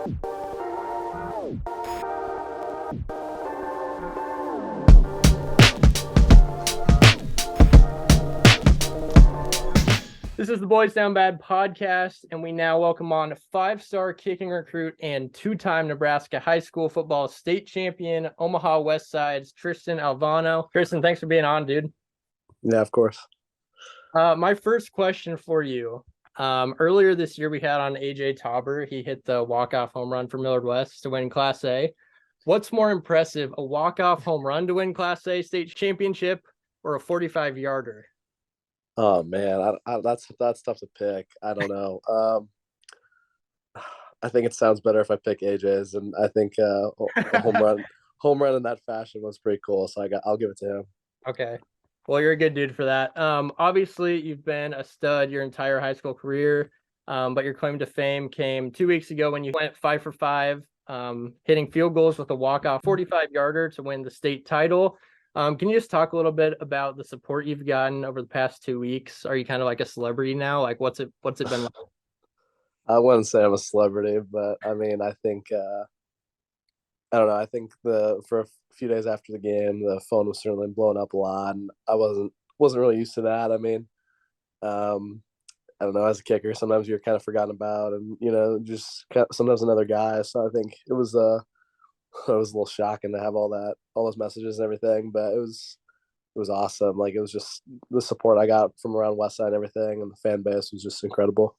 This is the Boys Down Bad podcast, and we now welcome on a five-star kicking recruit and two-time Nebraska high school football state champion, Omaha West Side's Tristan Alvano. Tristan, thanks for being on, dude. Yeah, of course. My first question for you. Earlier this year, we had on AJ Tauber. He hit the walk-off home run for Millard West to win Class A. What's more impressive, a walk-off home run to win Class A state championship or a 45-yarder? Oh man, that's tough to pick. I don't know. I think it sounds better if I pick AJ's, and I think a home run in that fashion was pretty cool. So I'll give it to him. Okay. Well, you're a good dude for that. Obviously, you've been a stud your entire high school career, but your claim to fame came 2 weeks ago when you went 5 for 5, hitting field goals with a walk-off 45-yarder to win the state title. Can you just talk a little bit about the support you've gotten over the past 2 weeks? Are you kind of like a celebrity now? Like, what's it been like? I wouldn't say I'm a celebrity, but I mean, I think I don't know. I think for a few days after the game, the phone was certainly blowing up a lot, and I wasn't really used to that. I mean, I don't know. As a kicker, sometimes you're kind of forgotten about, and just sometimes another guy. So I think it was a little shocking to have all those messages and everything, but it was awesome. Like, it was just the support I got from around Westside and everything, and the fan base was just incredible.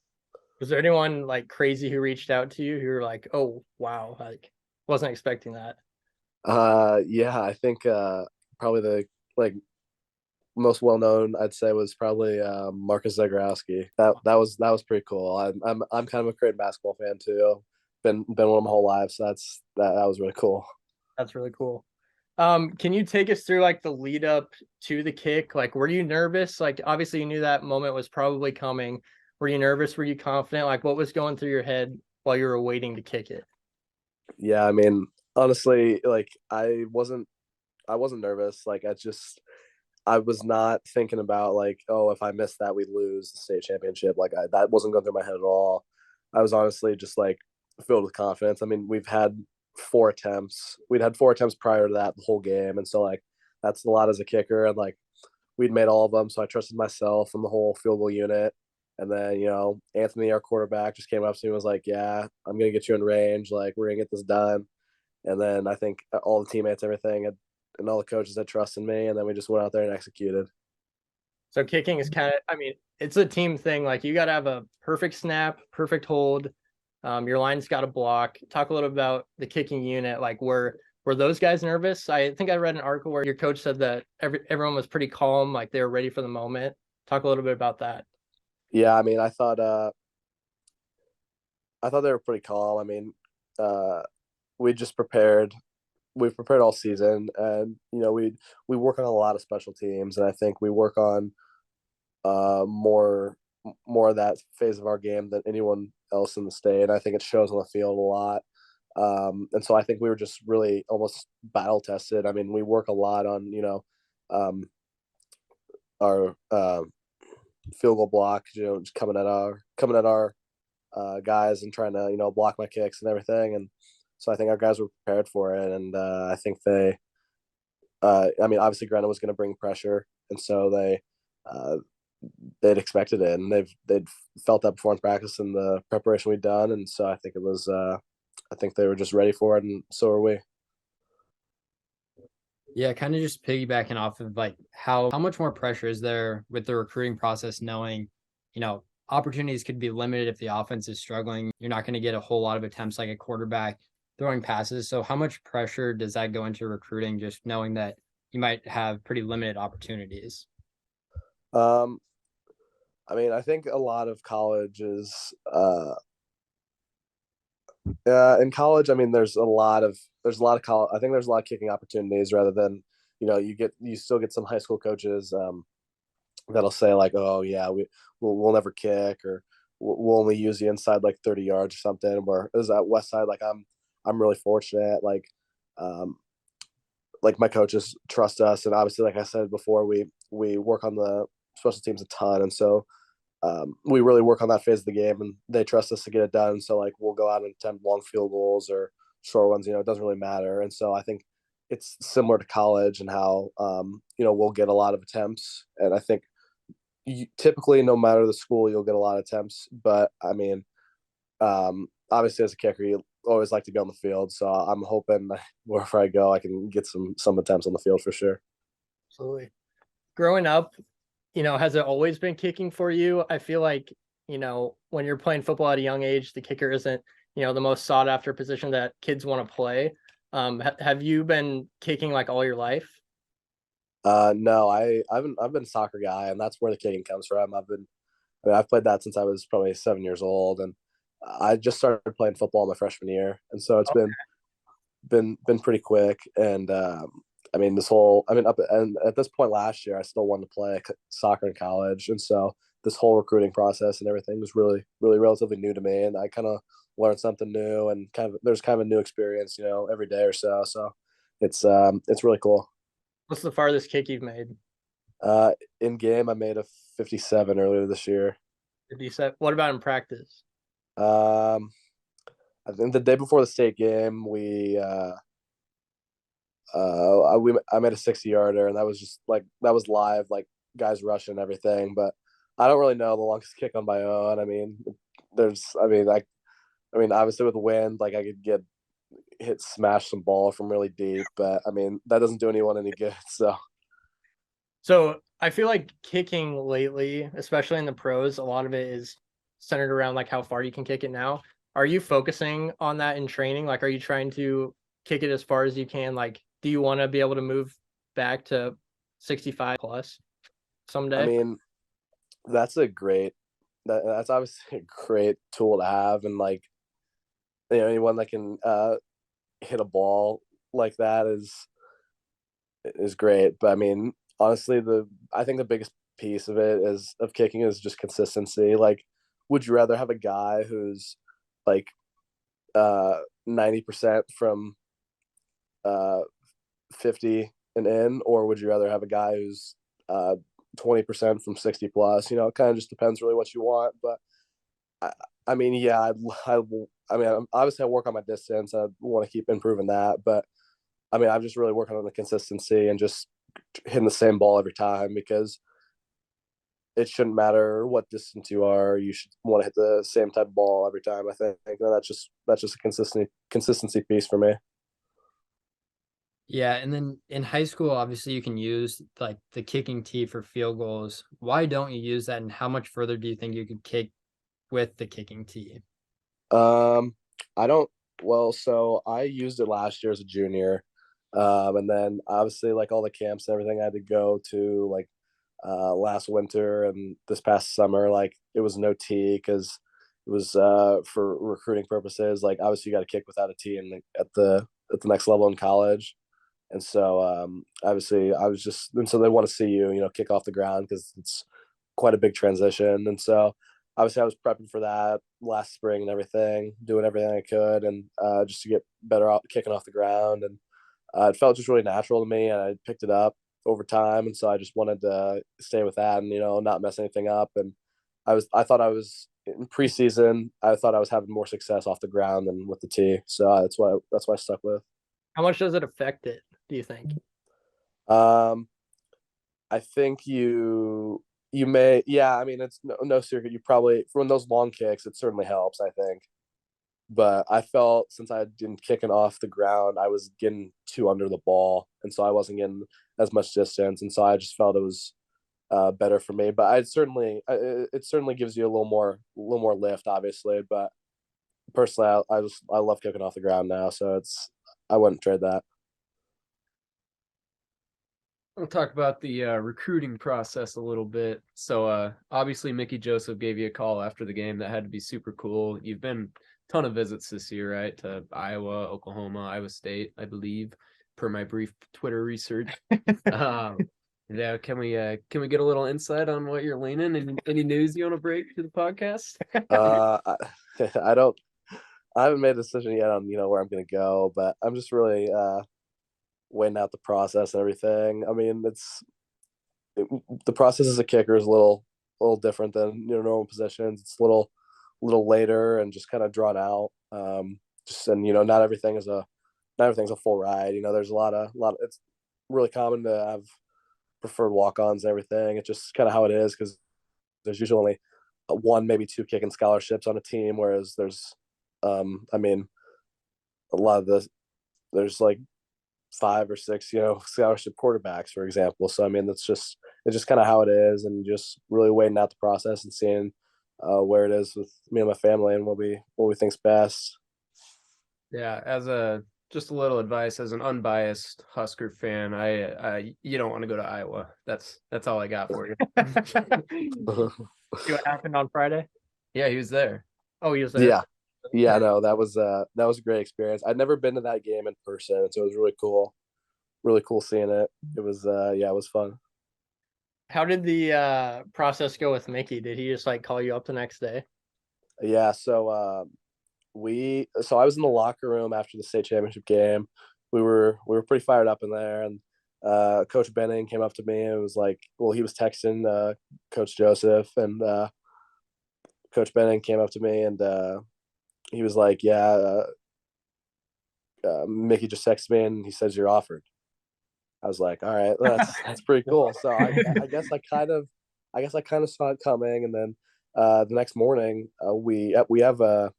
Was there anyone like crazy who reached out to you who were like, "Oh, wow, like wasn't expecting that"? Yeah, I think probably the most well known I'd say was probably Marcus Zagorowski. That was pretty cool. I'm kind of a Creighton basketball fan too. Been one my whole life, so that was really cool. That's really cool. Can you take us through like the lead up to the kick? Like, were you nervous? Like, obviously you knew that moment was probably coming. Were you nervous? Were you confident? Like, what was going through your head while you were waiting to kick it? Yeah, I mean, honestly, like I wasn't nervous. Like, I was not thinking about like, oh, if I missed that, we'd lose the state championship. Like, that wasn't going through my head at all. I was honestly just like filled with confidence. I mean, we'd had 4 attempts prior to that the whole game, and so like that's a lot as a kicker, and like we'd made all of them, so I trusted myself and the whole field goal unit. And then Anthony, our quarterback, just came up to me and was like, "Yeah, I'm gonna get you in range. Like, we're gonna get this done." And then I think all the teammates, everything, and all the coaches had trust in me, and then we just went out there and executed. So kicking is kind of, I mean, it's a team thing. Like, you got to have a perfect snap, perfect hold. Your line's got to block. Talk a little about the kicking unit. Like, were those guys nervous? I think I read an article where your coach said that everyone was pretty calm, like they were ready for the moment. Talk a little bit about that. Yeah, I mean, I thought they were pretty calm. I mean, we just prepared. We've prepared all season, and we work on a lot of special teams, and I think we work on more of that phase of our game than anyone else in the state. And I think it shows on the field a lot. And so I think we were just really almost battle tested. I mean, we work a lot on our field goal block, just coming at our guys and trying to block my kicks and everything. And so I think our guys were prepared for it, and I think they. I mean, obviously, Grenna was going to bring pressure, and so they'd expected it, and they'd felt that before in practice and the preparation we'd done, and so I think it was. I think they were just ready for it, and so are we. Yeah, kind of just piggybacking off of like how much more pressure is there with the recruiting process, knowing, opportunities could be limited if the offense is struggling. You're not going to get a whole lot of attempts like a quarterback throwing passes. So how much pressure does that go into recruiting, just knowing that you might have pretty limited opportunities? I mean, I think a lot of colleges, in college, I mean, there's a lot of college. I think there's a lot of kicking opportunities rather than, you still get some high school coaches that'll say like, oh yeah, we'll never kick, or we'll only use the inside like 30 yards or something. Where is that West Side? Like, I'm really fortunate. Like my coaches trust us, and obviously, like I said before, we work on the special teams a ton, and so we really work on that phase of the game, and they trust us to get it done. So like we'll go out and attempt long field goals or short ones. It doesn't really matter. And so I think it's similar to college and how we'll get a lot of attempts. And I think typically, no matter the school, you'll get a lot of attempts. But I mean, obviously as a kicker, you always like to be on the field. So I'm hoping wherever I go, I can get some attempts on the field for sure. Absolutely. Growing up, has it always been kicking for you? I feel like, when you're playing football at a young age, the kicker isn't, the most sought after position that kids want to play. Have you been kicking like all your life? No, I've been a soccer guy, and that's where the kicking comes from. I've played that since I was probably 7 years old, and I just started playing football my freshman year, and so it's been pretty quick. And up and at this point last year, I still wanted to play soccer in college, and so this whole recruiting process and everything was really, really relatively new to me, and I kind of learned something new, and there's kind of a new experience, every day or so. So it's really cool. What's the farthest kick you've made? In game, I made a 57 earlier this year. 57. What about in practice? Um, I think the day before the state game, I made a 60-yarder, and that was just like that was live, like guys rushing and everything. But I don't really know the longest kick on my own. Obviously with the wind, like I could smash some ball from really deep, but I mean that doesn't do anyone any good. So I feel like kicking lately, especially in the pros, a lot of it is centered around like how far you can kick it now. Are you focusing on that in training? Like, are you trying to kick it as far as you can? Like, do you want to be able to move back to 65 plus someday? I mean, that's that's obviously a great tool to have, and like anyone that can hit a ball like that is great. But I mean, honestly, I think the biggest piece of kicking is just consistency. Like, would you rather have a guy who's like 90% from 50 and in, or would you rather have a guy who's 20% from 60 plus? It kind of just depends really what you want. But I mean, yeah, obviously I work on my distance. I want to keep improving that, but I mean, I'm just really working on the consistency and just hitting the same ball every time, because it shouldn't matter what distance you are. You should want to hit the same type of ball every time. I think that's just a consistency piece for me. Yeah, and then in high school, obviously you can use like the kicking tee for field goals. Why don't you use that, and how much further do you think you could kick with the kicking tee? I don't. Well, so I used it last year as a junior, and then obviously like all the camps and everything I had to go to, like last winter and this past summer, like it was no tee because it was for recruiting purposes. Like obviously you got to kick without a tee at the next level in college. And so obviously and so they want to see you, kick off the ground because it's quite a big transition. And so obviously I was prepping for that last spring and everything, doing everything I could, and just to get better out kicking off the ground. And it felt just really natural to me, and I picked it up over time. And so I just wanted to stay with that and, not mess anything up. And I thought I was in preseason, I thought I was having more success off the ground than with the tee. So that's why I stuck with. How much does it affect it, do you think? Um, I think you may, yeah. I mean, it's no secret. You probably from those long kicks, it certainly helps. I think, but I felt since I had been kicking off the ground, I was getting too under the ball, and so I wasn't getting as much distance, and so I just felt it was better for me. But it certainly gives you a little more lift, obviously. But personally, I love kicking off the ground now, so I wouldn't trade that. We'll talk about the recruiting process a little bit. So obviously Mickey Joseph gave you a call after the game. That had to be super cool. You've been a ton of visits this year, right? To Iowa, Oklahoma, Iowa State, I believe, per my brief Twitter research. Yeah, can we get a little insight on what you're leaning, and any news you want to break to the podcast? I don't. I haven't made a decision yet on where I'm going to go, but I'm just really waiting out the process and everything. I mean, the process as a kicker is a little little different than normal positions. It's a little later and just kind of drawn out. Just and not everything's a full ride. There's a lot of it's really common to have preferred walk-ons and everything. It's just kind of how it is because there's usually only one, maybe two kicking scholarships on a team, whereas there's I mean a lot of there's like 5 or 6 scholarship quarterbacks, for example. So I mean it's just kind of how it is, and just really waiting out the process and seeing where it is with me and my family and what we think's best. Yeah, just a little advice as an unbiased Husker fan, you don't want to go to Iowa. That's all I got for you. See what happened on Friday? Yeah, he was there. Oh, he was there. Yeah, no, that was a great experience. I'd never been to that game in person, so it was really cool seeing it. It was it was fun. How did the process go with Mickey? Did he just like call you up the next day? Yeah, so I was in the locker room after the state championship game. We were pretty fired up in there, and Coach Benning came up to me and was like, well, he was texting Coach Joseph, and Coach Benning came up to me and he was like, yeah, Mickey just texted me and he says you're offered. I was like, all right, that's pretty cool. So I guess I kind of saw it coming, and then the next morning we have an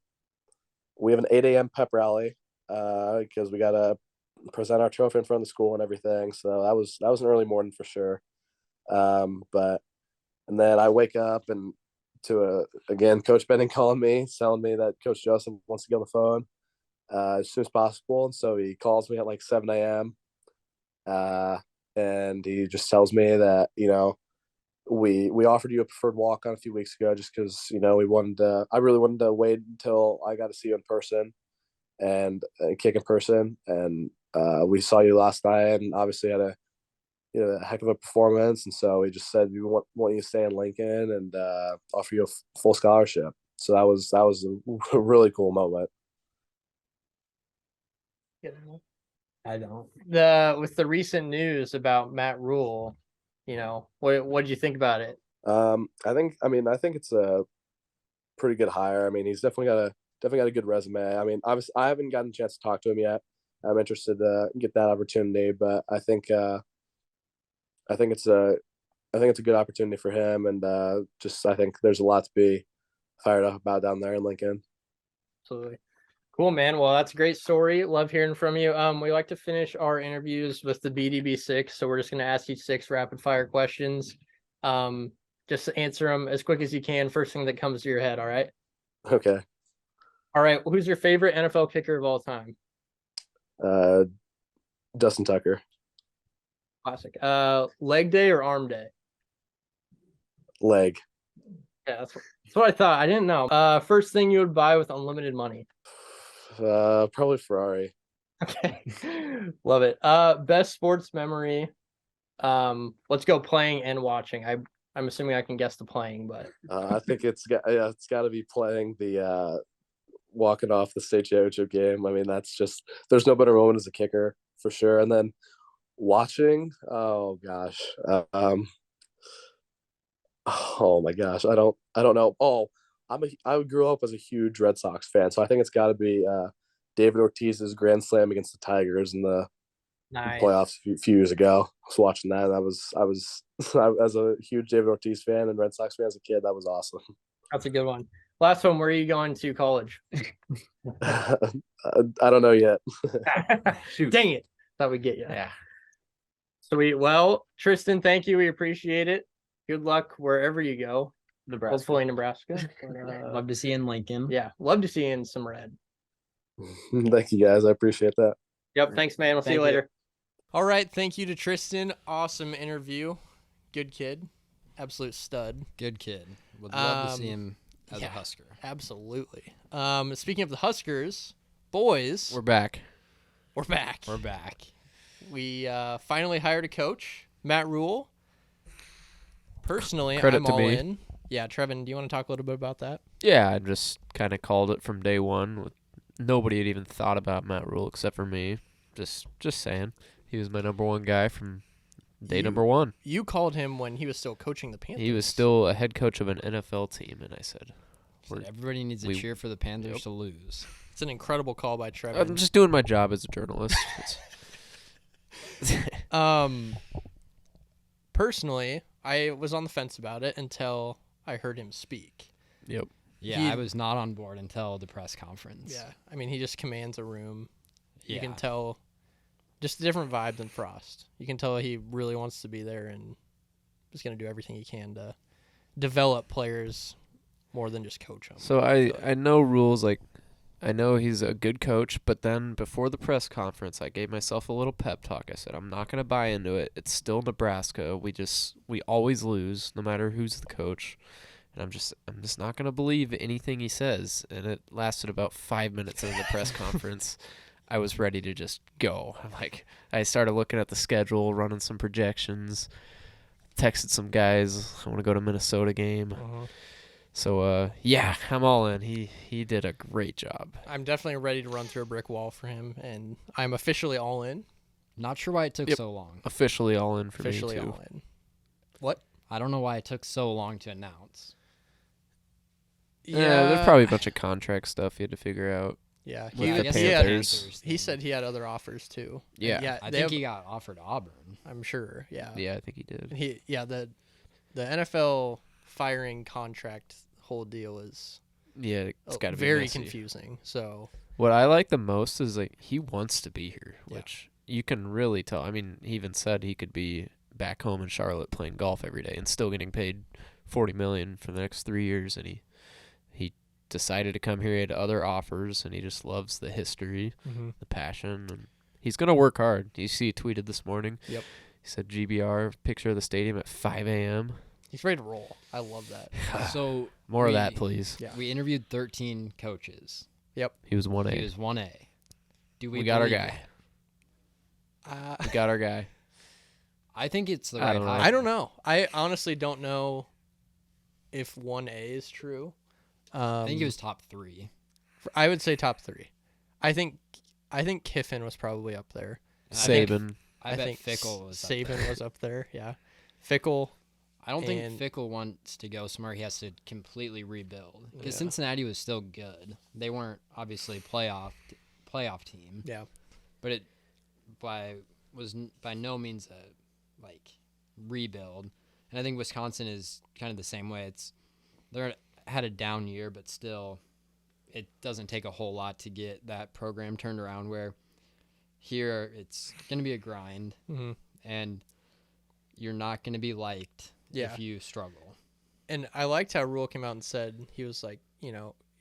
8 a.m. pep rally because we got to present our trophy in front of the school and everything. So that was an early morning for sure. And then I wake up and again, Coach Benning calling me, telling me that Coach Joseph wants to get on the phone as soon as possible. And so he calls me at like 7 a.m. And he just tells me that, we offered you a preferred walk on a few weeks ago just because, I really wanted to wait until I got to see you in person and kick in person. And we saw you last night and obviously had a heck of a performance. And so he just said, we want you to stay in Lincoln and offer you a full scholarship. So that was a really cool moment. I don't. With the recent news about Matt Rhule, what did you think about it? I think it's a pretty good hire. I mean, he's definitely got a good resume. I mean, obviously, I haven't gotten a chance to talk to him yet. I'm interested to get that opportunity, but I think it's a good opportunity for him, and I think there's a lot to be fired up about down there in Lincoln. Absolutely. Cool, man. Well, that's a great story. Love hearing from you. We like to finish our interviews with the BDB6, so we're just going to ask you 6 rapid fire questions. Just answer them as quick as you can. First thing that comes to your head. All right. Okay. All right. Who's your favorite NFL kicker of all time? Justin Tucker. Classic. Leg day or arm day? Leg. Yeah, that's what I thought. I didn't know. First thing you would buy with unlimited money? Probably Ferrari. Okay. Love it. Best sports memory. Let's go playing and watching. I'm assuming I can guess the playing, but I think it's got to be playing the walking off the state championship game. I mean, there's no better moment as a kicker for sure. And then watching, oh gosh, oh my gosh, I don't know. Oh, I grew up as a huge Red Sox fan, so I think it's got to be David Ortiz's grand slam against the Tigers in the playoffs a few years ago. I was watching that. And I was as a huge David Ortiz fan and Red Sox fan as a kid. That was awesome. That's a good one. Last one. Where are you going to college? I don't know yet. Shoot. Dang it. Thought we'd get you. Yeah. Sweet. Well, Tristan, thank you. We appreciate it. Good luck wherever you go. Nebraska. Hopefully Nebraska. Love to see you in Lincoln. Yeah. Love to see you in some red. Thank you, guys. I appreciate that. Yep. Thanks, man. We'll see you Thank you. later. All right. Thank you to Tristan. Awesome interview. Good kid. Absolute stud. Good kid. Would love to see him as a Husker. Absolutely. Speaking of the Huskers, boys. We're back. We're back. We're back. We finally hired a coach, Matt Rhule. Personally, Credit I'm to all me. in. Yeah, Trevin, do you want to talk a little bit about that? Yeah, I just kind of called it from day one. Nobody had even thought about Matt Rhule except for me. Just saying. He was my number one guy from Day number 1. You called him when he was still coaching the Panthers. He was still a head coach of an NFL team, and I said, Everybody needs to cheer for the Panthers to lose. It's an incredible call by Trevor. I'm just doing my job as a journalist. Personally, I was on the fence about it until I heard him speak. Yep. Yeah, I was not on board until the press conference. Yeah, I mean, he just commands a room. You Yeah. can tell just a different vibe than Frost. You can tell he really wants to be there and is going to do everything he can to develop players more than just coach them. So I know Rhule's like, I know he's a good coach, but then before the press conference, I gave myself a little pep talk. I said, I'm not going to buy into it. It's still Nebraska. We always lose no matter who's the coach. And I'm just not going to believe anything he says. And it lasted about 5 minutes into the press conference. I was ready to just go. I started looking at the schedule, running some projections, texted some guys, I want to go to Minnesota game. So, yeah, I'm all in. He did a great job. I'm definitely ready to run through a brick wall for him, and I'm officially all in. Not sure why it took so long. Officially all in for Officially me, too. all in. What? I don't know why it took so long to announce. Yeah, there's probably a bunch of contract stuff you had to figure out. Yeah, with the I guess the Panthers. Panthers he thing. said he had other offers too. Yeah. And yeah. I they think have- he got offered Auburn. I'm sure. Yeah. Yeah, I think he did. The NFL firing contract whole deal is Yeah, it's got to be very messy. confusing. So What I like the most is he wants to be here, Yeah. which you can really tell. I mean, he even said he could be back home in Charlotte playing golf every day and still getting paid $40 million for the next 3 years. And he decided to come here. He had other offers, and he just loves the history, the passion, and he's gonna work hard. You see, he tweeted this morning. Yep. He said GBR picture of the stadium at 5 a.m. he's ready to roll. I love that. So More of we- that, please. Yeah. We interviewed 13 coaches. He was 1A. He was 1A. Do we got our believe guy. it? We got our guy. I think it's the I right don't know. hire. I don't know. I honestly don't know if 1A is true. I think it was top 3. I would say top 3. I think Kiffin was probably up there. And I think- Saban. I bet think Fickle was up Saban there. was up there. Yeah, Fickle. I don't think and- Fickle wants to go somewhere he has to completely rebuild. Because Yeah. Cincinnati was still good. They weren't obviously playoff team, Yeah, but it was by no means a rebuild. And I think Wisconsin is kind of the same way. They're had a down year, but still, it doesn't take a whole lot to get that program turned around. Where here it's going to be a grind, and you're not going to be liked if you struggle. and I liked how Rhule came out and said he was like,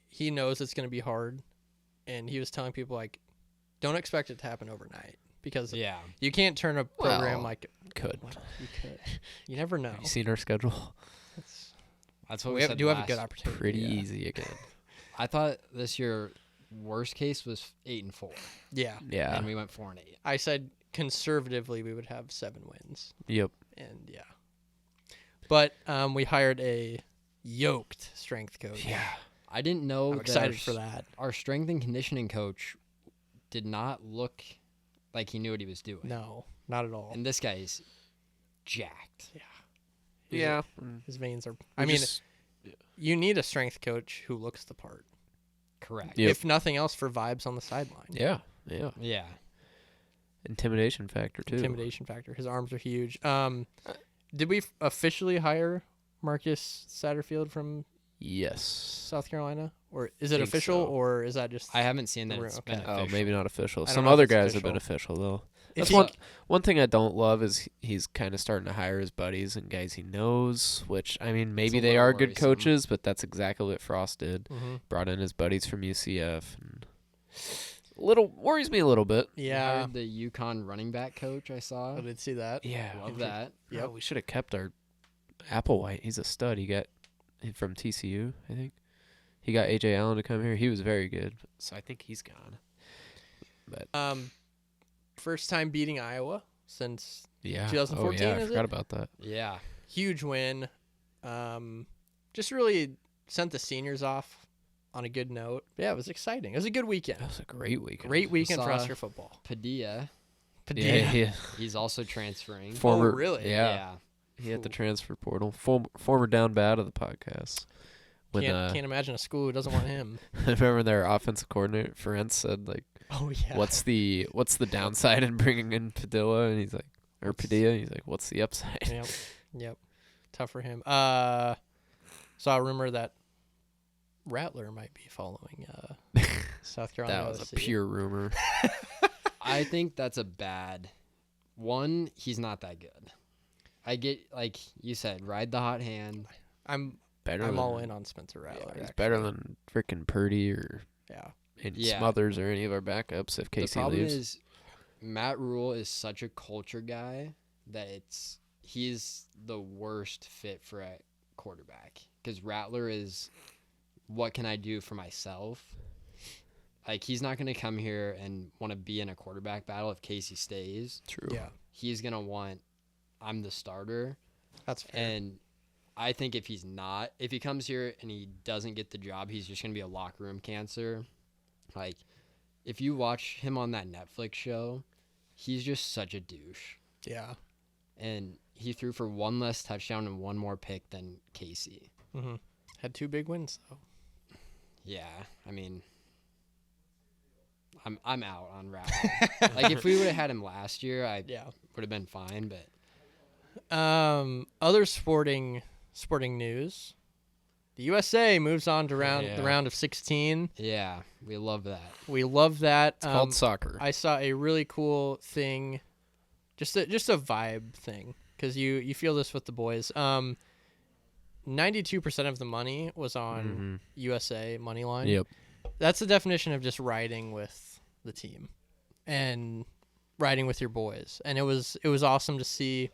he knows it's going to be hard, and he was telling people don't expect it to happen overnight because Yeah. you can't turn a program Well, Could. you could. You never know. Have you seen our schedule? That's what We we said do have a last- good opportunity. Pretty yeah. easy again. I thought this year worst case was 8-4, Yeah, Yeah. and we went 4-8. I said conservatively we would have 7 wins, Yep. and yeah. But we hired a yoked strength coach. Yeah. I didn't know I'm that excited for that. our strength and conditioning coach did not look like he knew what he was doing. No, not at all. And this guy's jacked. Yeah. His veins are. I mean, you need a strength coach who looks the part. Correct. Yep. If nothing else, for vibes on the sideline. Yeah. Yeah. Yeah. Intimidation factor too. Intimidation factor. His arms are huge. Did we officially hire Marcus Satterfield from Yes. South Carolina, or is it Think official, so. or is that just? I haven't seen that We're- it's okay. been Oh, official. maybe not official. I don't Some know if other it's guys have been official. official though. If That's he- one thing I don't love is he's kind of starting to hire his buddies and guys he knows, which I mean maybe a they little are good worrisome. coaches, but that's exactly what Frost did. Mhm. Brought in his buddies from UCF. And little worries me a little bit. Yeah, Hired the UConn running back coach I saw. I did see that. Yeah. Love that. Yep. Oh, we should have kept our Applewhite. He's a stud. He got from TCU, I think. He got AJ Allen to come here. He was very good. So I think he's gone. But First time beating Iowa since yeah. 2014, Oh, yeah, I is forgot it? about that. Yeah. huge win. Just really sent the seniors off on a good note. Yeah, it was exciting. It was a good weekend. That was a great weekend. Great weekend for Saw- Husker football. Padilla Yeah, He's also transferring. former. really? Yeah, he had the transfer portal. Former down bad of the podcast. When Can't imagine a school who doesn't want him. I remember their offensive coordinator Ferenc said like, Oh yeah. what's the downside in bringing in Padilla? And he's like, or Padilla. He's like, what's the upside? Yep. Tough for him. Saw a rumor that Rattler might be following South Carolina. That was a LSU. pure rumor. I think that's a bad one. He's not that good. I get, like you said, ride the hot hand. I'm Better. all in on Spencer Rattler. He's actually. better than freaking Purdy or Yeah. Smothers or any of our backups if The Casey problem leaves. is Matt Rhule is such a culture guy that he's the worst fit for a quarterback because Rattler is what can I do for myself? Like he's not going to come here and want to be in a quarterback battle if Casey stays. True. Yeah, He's going to want I'm the starter. that's fair. And I think if he comes here and he doesn't get the job, he's just going to be a locker room cancer. Like, if you watch him on that Netflix show, he's just such a douche. Yeah. And he threw for one less touchdown and one more pick than Casey. Mm-hmm. Had 2 big wins though. Yeah, I mean, I'm out on Rattler. Like, if we would have had him last year, I would have been fine. But other sporting news. The USA moves on to the round of 16. yeah, we love that. We love that. It's called soccer. I saw a really cool thing, just a vibe thing, because you feel this with the boys. 92% of the money was on USA money line. Yep. That's the definition of just riding with the team and riding with your boys. And it was awesome to see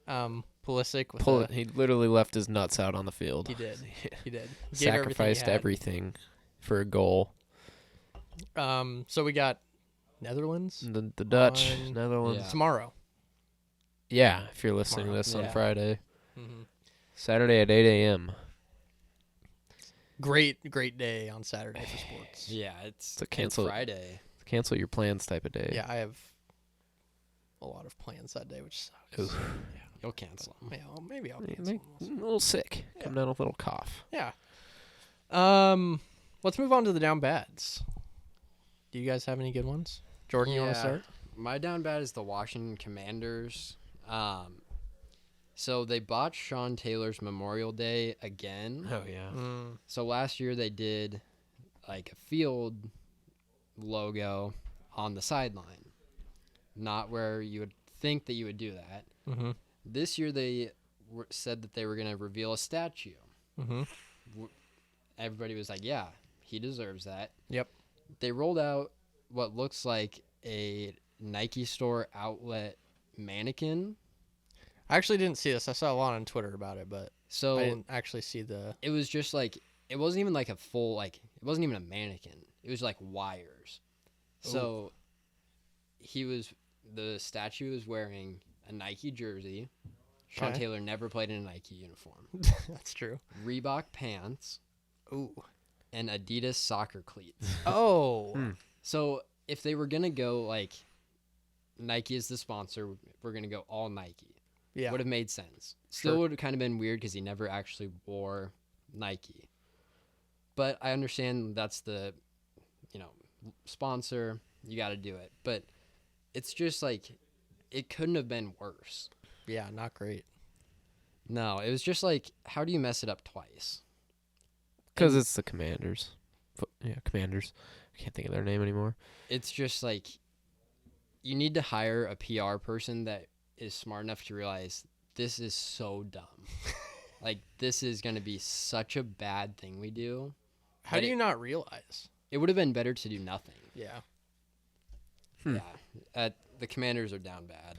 Pulisic with He literally left his nuts out on the field. He did. He did. Gave Sacrificed everything for a goal. So we got Netherlands The Dutch, on- Netherlands. tomorrow. Yeah, if you're listening to Tomorrow. this on Yeah. Friday. Mm-hmm. Saturday at 8 a.m. Great day on Saturday for sports. Yeah, it's a cancel- Friday. Cancel your plans type of day. Yeah, I have a lot of plans that day, which sucks. Ooh. You'll cancel them. Yeah, maybe I'll Yeah, cancel. a little sick. Come down with a little cough. Yeah. Let's move on to the down bads. Do you guys have any good ones? Jordan, you want to start? My down bad is the Washington Commanders. So they botched Sean Taylor's Memorial Day again. Oh, yeah. So last year they did like a field logo on the sideline, not where you would think that you would do that. Mm-hmm. This year they said that they were going to reveal a statue. Mm-hmm. Everybody was like, yeah, he deserves that. Yep. They rolled out what looks like a Nike store outlet mannequin. I actually didn't see this. I saw a lot on Twitter about it, but So I didn't actually see the. it was just like, it wasn't even like a full, like, it wasn't even a mannequin. It was like wires. So the statue was wearing a Nike jersey. Sean Okay. Taylor never played in a Nike uniform. That's true. Reebok pants Ooh. and Adidas soccer cleats. Oh. So if they were going to go like Nike is the sponsor, we're going to go all Nike. Yeah. Would have made sense. Still Sure. would have kind of been weird because he never actually wore Nike. But I understand that's the, sponsor. You got to do it. But it's just like, it couldn't have been worse. Yeah, not great. No, it was just like, how do you mess it up twice? Because it's the Commanders. Commanders. I can't think of their name anymore. It's just like, you need to hire a PR person that is smart enough to realize this is so dumb. Like, this is going to be such a bad thing we do. How But do you not realize? It would have been better to do nothing. Yeah. Yeah. The Commanders are down bad.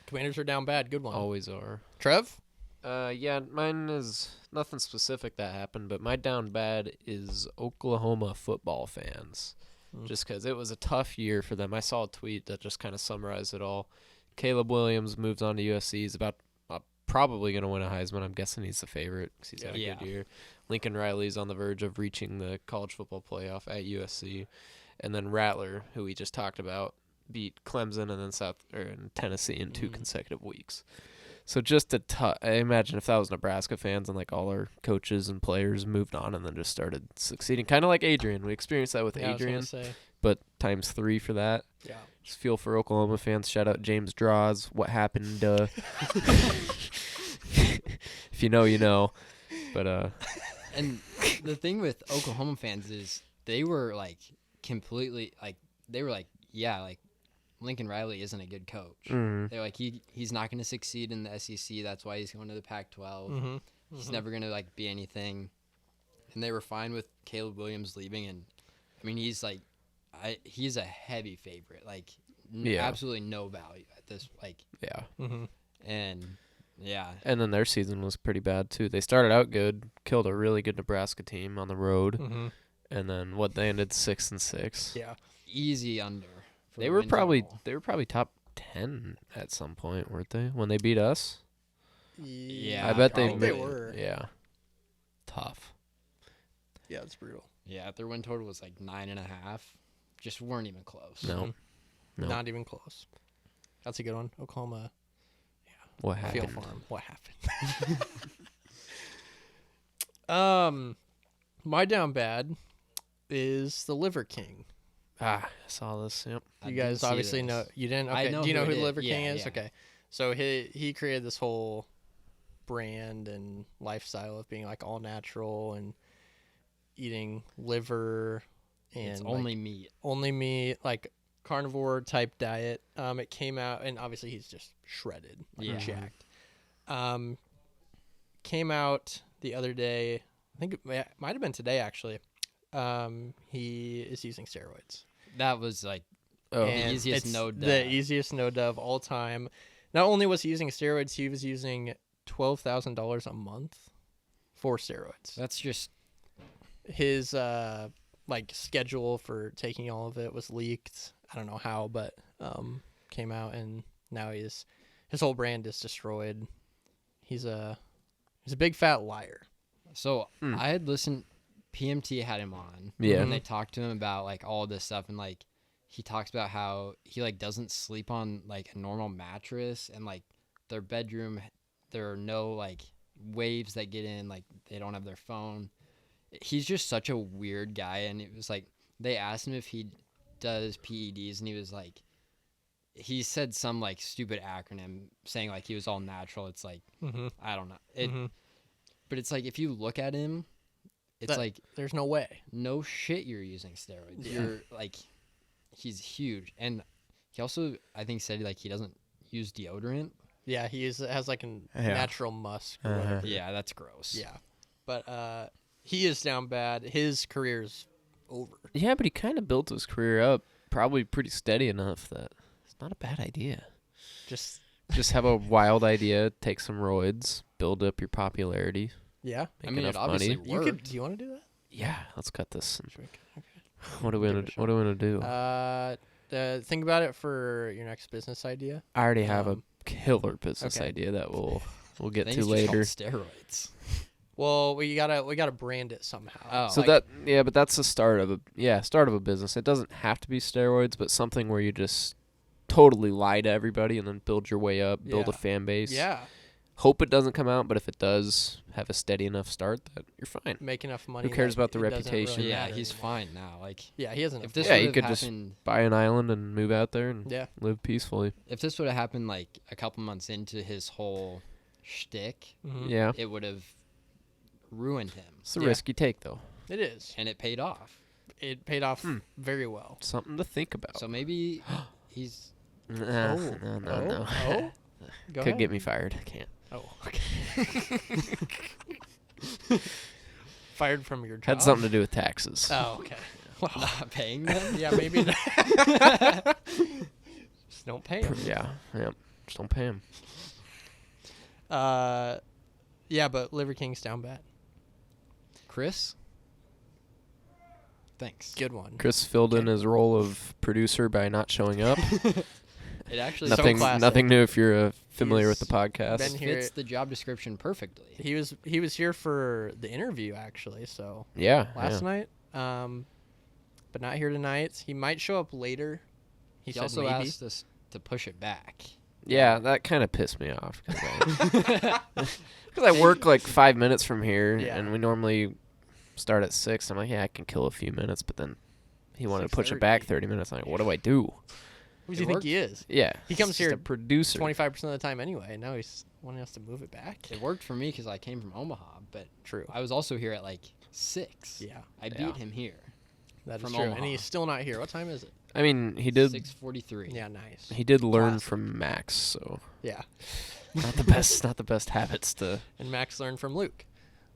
Commanders are down bad. Good one. Always are. Trev? Yeah, mine is nothing specific that happened, but my down bad is Oklahoma football fans. Just because it was a tough year for them. I saw a tweet that just kind of summarized it all. Caleb Williams moves on to USC. He's about probably going to win a Heisman. I'm guessing he's the favorite because he's had a good year. Lincoln Riley's on the verge of reaching the college football playoff at USC. And then Rattler, who we just talked about, beat Clemson and then Tennessee in 2 consecutive weeks. So just I imagine if that was Nebraska fans and like all our coaches and players moved on and then just started succeeding, kind of like Adrian. We experienced that with Yeah, I was gonna Adrian, say. but times 3 for that. Yeah. Just feel for Oklahoma fans. Shout out James Draws. What happened? If you know, you know. But And the thing with Oklahoma fans is they were like completely like they were like, yeah, like Lincoln Riley isn't a good coach. They're like he's not going to succeed in the SEC. That's why he's going to the Pac-12. He's never going to like be anything. And they were fine with Caleb Williams leaving. And I mean, he's like, he's a heavy favorite. Like, absolutely no value at this. Like, yeah. And yeah. And then their season was pretty bad too. They started out good, killed a really good Nebraska team on the road, and then they ended 6-6. Yeah. Easy under. They were probably top 10 at some point, weren't they? When they beat us. Yeah, I bet they were. Yeah. Tough. Yeah, it's brutal. Yeah, their win total was like 9.5. Just weren't even close. No. Not even close. That's a good one. Oklahoma. What Feel happened? for him. What happened? My down bad is the Liver King. I saw this. Yep. I You didn't guys see obviously this. know. You didn't? Okay. I know Do you know who who it the is. Liver King Yeah, is? yeah. Okay. So he created this whole brand and lifestyle of being like all natural and eating liver and It's like, only meat. like carnivore type diet. It came out, and obviously he's just shredded, like Yeah. jacked. Came out the other day. I think it might have been today actually. He is using steroids. That was like And easiest it's no the duh. easiest no duh of all time. Not only was he using steroids, he was using $12,000 a month for steroids. That's just His like schedule for taking all of it was leaked. I don't know how, but came out, and now his whole brand is destroyed. He's a big fat liar. so. I had listened. PMT had him on. Yeah. And they talked to him about like all this stuff, and like he talks about how he like doesn't sleep on like a normal mattress, and like their bedroom there are no like waves that get in, like they don't have their phone. He's just such a weird guy, and it was like they asked him if he does PEDs, and he was like he said some like stupid acronym saying like he was all natural. It's like I don't know. It but it's like if you look at him, it's like There's no way. no shit you're using steroids. You're like he's huge, and he also I think said like he doesn't use deodorant. Yeah, has like a natural musk or whatever. Yeah, that's gross. Yeah. But he is down bad. His career's over. Yeah, but he kind of built his career up probably pretty steady enough that it's not a bad idea. Just Have a wild idea, take some roids, build up your popularity. yeah. Make I mean, it enough obviously money. Do worked. you want to do that? Yeah, let's cut this. Okay. What are we gonna do? Think about it for your next business idea. I already have a um, killer business okay. idea that we'll get I think to it's just called later. steroids. Well, we gotta brand it somehow. Oh. So Like, but that's the start of a business. It doesn't have to be steroids, but something where you just totally lie to everybody and then build your way up, build a Yeah. fan base. yeah, Hope it doesn't come out, but if it does, have a steady enough start that you're fine. make enough money. cares that about the it doesn't reputation? really Yeah, matter he's anymore. fine now. Like Yeah, he hasn't. if this Yeah, would you have could just- happened, Buy an island and move out there and Yeah. live peacefully. if this would have happened like a couple months into his whole shtick, Mhm. Yeah. it would have ruined him, It's a Yeah. risk you take, though. It is. and it paid off. It paid off very well. Something to think about. So maybe he's Nah, Oh. no. Oh. Go Could ahead. get me fired. I can't. Oh. Okay. Fired from your job. Had something to do with taxes. Oh, okay. Well, not paying them. yeah, maybe. Just don't pay him. Yeah. Just don't pay him. Yeah, but Liver King's down bad. Chris, thanks. Good one. Chris filled in his role of producer by not showing up. It actually So nothing classic. new if you're familiar with He's the podcast. been here. fits the job description perfectly. He was here for the interview actually. So Yeah. last night, but not here tonight. He might show up later. He He said also maybe. asked us to push it back. Yeah, that kind of pissed me off because I work like 5 minutes from here, Yeah. and we normally start at 6. I'm like, yeah, I can kill a few minutes, but then he wanted to push it 6:30. back 30 minutes. I'm like, what do I do? Who does It he think worked. he is? Yeah, He he's comes just here a producer. 25% of the time anyway, and now he's wanting us to move it back. It worked for me because I came from Omaha, but True. I was also here at like 6. Yeah, I Yeah. beat him here. that is From true. And Omaha. he's still not here. What time is it? I mean, he did 6:43. Yeah, nice. he did learn Classic. from Max, so Yeah. not the best habits to. And Max learned from Luke.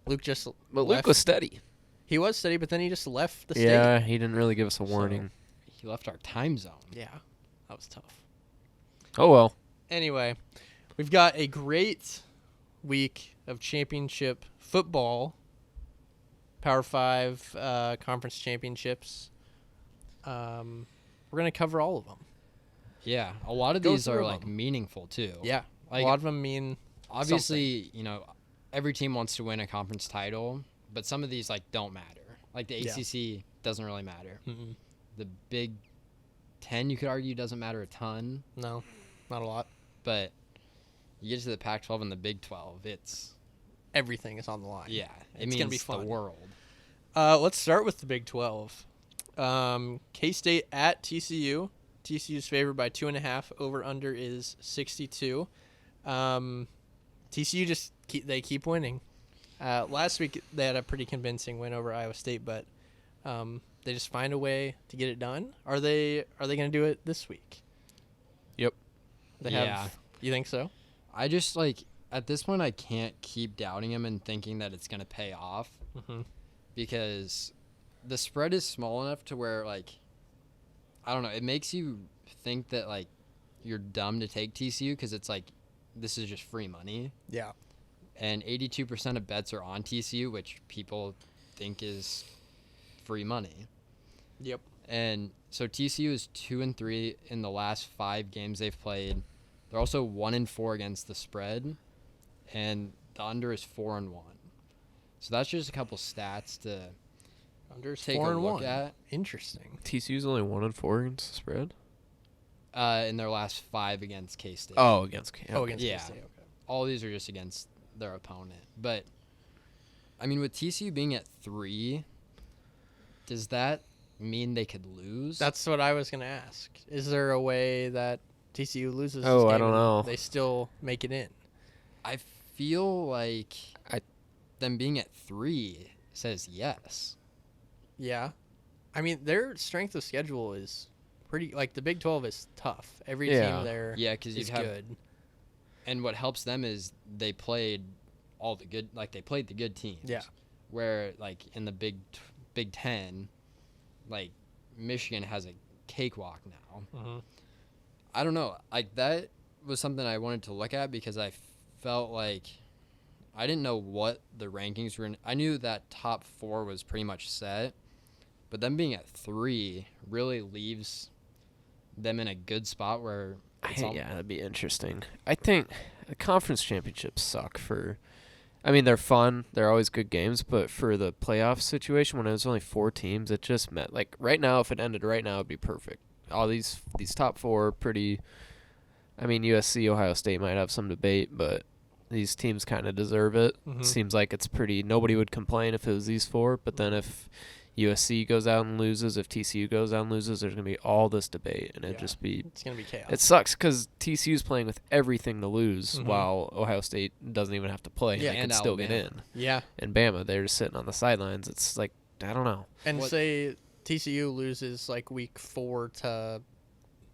Luke just But left. Luke was steady. He was steady, but then he just left the state. Yeah, he didn't really give us a warning. He left our time zone. Yeah, that was tough. Oh well. Anyway, we've got a great week of championship football, Power 5 conference championships. We're going to cover all of them. Yeah, a lot of Go these are through like 'em. meaningful too. Yeah, Like, a lot of them mean obviously, every team wants to win a conference title, but some of these like don't matter. Like the Yeah. ACC doesn't really matter. mm-mm. The Big 10, you could argue, doesn't matter a ton, No, not a lot. but you get to the Pac-12 and the Big 12, it's Everything is on the line. it It's means gonna be the fun. world. Let's start with the Big 12. K-State at TCU. TCU's favored by 2.5. Over under is 62. TCU just keep winning. Last week they had a pretty convincing win over Iowa State, but they just find a way to get it done. Are they going to do it this week? Yep. They Yeah. have. You think so? I just like at this point I can't keep doubting him and thinking that it's going to pay off Mm-hmm. because the spread is small enough to where like I don't know, it makes you think that like you're dumb to take TCU because it's like this is just free money. Yeah. And 82% of bets are on TCU, which people think is free money. Yep. And so TCU is 2-3 in the last 5 games they've played. They're also 1-4 against the spread, and the under is 4-1. So that's just a couple stats to Under's take 4 a and look 1. at. Interesting. TCU's only 1-4 against the spread. In their last 5 against K-State. Oh, against K. Oh, against Yeah. K-State. Okay. All these are just against their opponent. But, I mean, with TCU being at 3, does that mean they could lose? That's what I was going to ask. Is there a way that TCU loses this Oh, I game don't and know. they still make it in? I feel like I- them being at 3 says yes. Yeah. I mean, their strength of schedule is pretty, like, the Big 12 is tough. Every Yeah. team there Yeah, because you is have, good. and what helps them is they played all the good, like they played the good teams. Yeah. Where like in the Big 10, like Michigan has a cakewalk now. Mm-hmm. I don't know. Like that was something I wanted to look at because I felt like I didn't know what the rankings were. I knew that top 4 was pretty much set, but them being at 3 really leaves them in a good spot where it's all, Yeah, that'd be interesting. I think the conference championships suck for. I mean, they're fun. They're always good games, but for the playoff situation, when it was only 4 teams, it just meant like right now. If it ended right now, it'd be perfect. All these top 4 are pretty. I mean, USC, Ohio State might have some debate, but these teams kind of deserve it. Mhm. Seems like it's pretty. Nobody would complain if it was these 4, but then if USC goes out and loses, if TCU goes out and loses, there's gonna be all this debate, and it'd Yeah. just be. It's going to be chaos. It sucks because TCU's playing with everything to lose, Mhm. while Ohio State doesn't even have to play. Yeah, and they and can still get Alabama. in. Yeah. And Bama, they're just sitting on the sidelines. It's like I don't know. And What- say TCU loses, like, week 4 to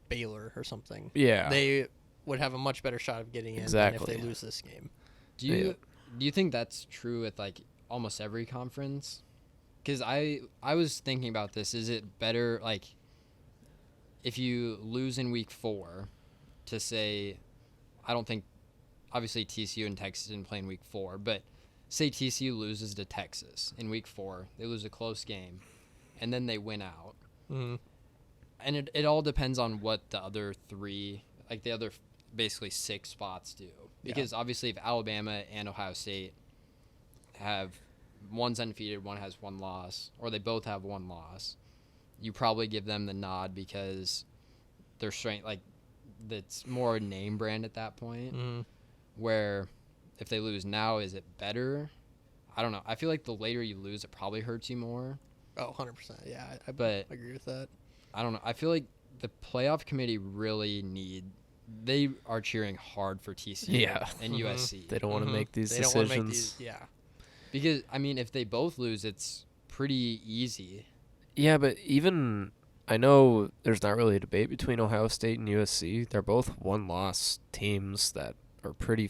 Baylor or something. Yeah. They would have a much better shot of getting in Exactly. than if they lose this game. Do you think that's true with like almost every conference? Because I was thinking about this. Is it better like if you lose in week 4 to say, I don't think obviously TCU and Texas didn't play in week 4, but say TCU loses to Texas in week 4, they lose a close game, and then they win out. Mm-hmm. And it all depends on what the other 3, like the other basically 6 spots do. Because obviously if Alabama and Ohio State have one's undefeated, one has 1 loss, or they both have 1 loss, you probably give them the nod because their strength, like that's more name brand at that point. Mm-hmm. Where if they lose now, is it better? I don't know. I feel like the later you lose, it probably hurts you more. Oh, 100%. Yeah, I But agree with that. I don't know. I feel like the playoff committee really they are cheering hard for TCU Yeah. and Mhm. USC. They don't want to make these They don't decisions. want to make these. Yeah. Because, I mean, if they both lose, it's pretty easy. Yeah, but even I know there's not really a debate between Ohio State and USC. They're both one-loss teams that are pretty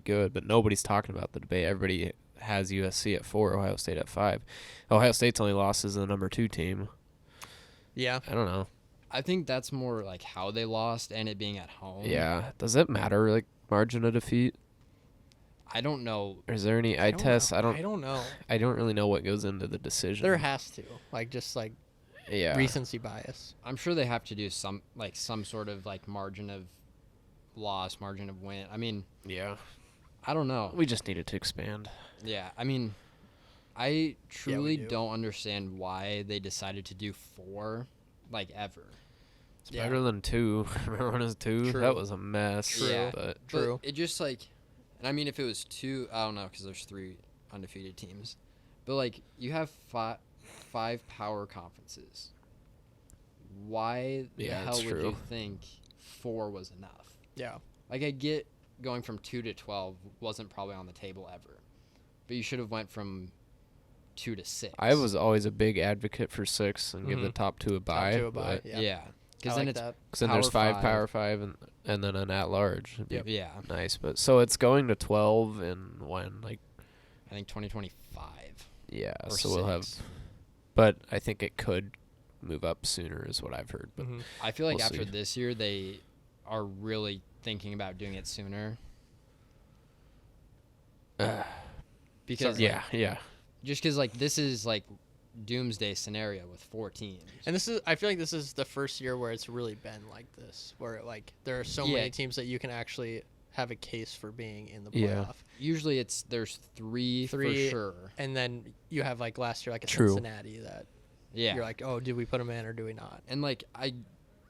good, but nobody's talking about the debate. Everybody has USC at 4, Ohio State at 5. Ohio State's only loss is the number 2 team. Yeah. I don't know. I think that's more like how they lost and it being at home. Yeah, does it matter like margin of defeat? I don't know. Or is there any eye tests? know. I I don't know. don't really know what goes into the decision. There has to just yeah. recency bias. I'm sure they have to do some sort of like margin of loss, margin of win. I mean, Yeah. I don't know. We just needed to expand. Yeah, I mean, I truly do. don't understand why they decided to do 4, like, ever. It's better than 2. Remember when it was 2? True. That was a mess. True. Yeah. But True. But it just, like, and I mean, if it was 2, I don't know, because there's 3 undefeated teams. But, like, you have 5 power conferences. Why the Yeah, hell it's would true. you think 4 was enough? Yeah. Like, I get going from 2 to 12 wasn't probably on the table ever. But you should have went from 2 to 6. I was always a big advocate for 6 and give the Mhm. top 2 a bye. Top 2 a bye. but- Yeah. Yeah. Because I then like it's that. Because then there's Power 5 5. Power 5 and then an at-large. It'd be Yep. yeah. nice. But so it's going to 12 and when? Like, I think 2025. yeah. Or So we'll have. 6. But I think it could move up sooner is what I've heard. But Mhm. I feel like We'll after see. this year, they are really thinking about doing it sooner. Because yeah, yeah. just because like this is like doomsday scenario with 4 teams. And I feel like this is the first year where it's really been like this, where like there are so Yeah. many teams that you can actually have a case for being in the Yeah. playoff. Usually there's three for 3, sure. And then you have like last year, like a True. Cincinnati that Yeah. you're like, oh, do we put them in or do we not? And like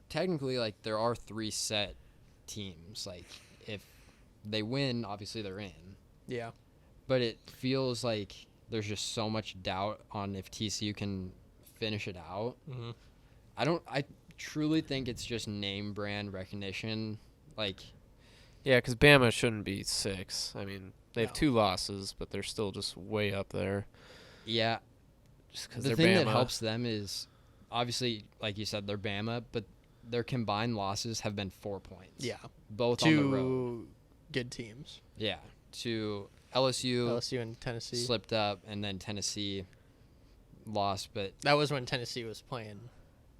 technically like there are 3 set teams. Like if they win, obviously they're in. Yeah. But it feels like there's just so much doubt on if TCU can finish it out. Mm-hmm. I truly think it's just name brand recognition. Like, Yeah, because Bama shouldn't be 6. I mean, they have No. 2 losses, but they're still just way up there. yeah, Just because the they're thing Bama. that helps them is obviously, like you said, they're Bama, but their combined losses have been 4 points. Yeah. Both on the road. 2 good teams. Yeah. To LSU, LSU and Tennessee. slipped up, and then Tennessee lost, but That was when Tennessee was playing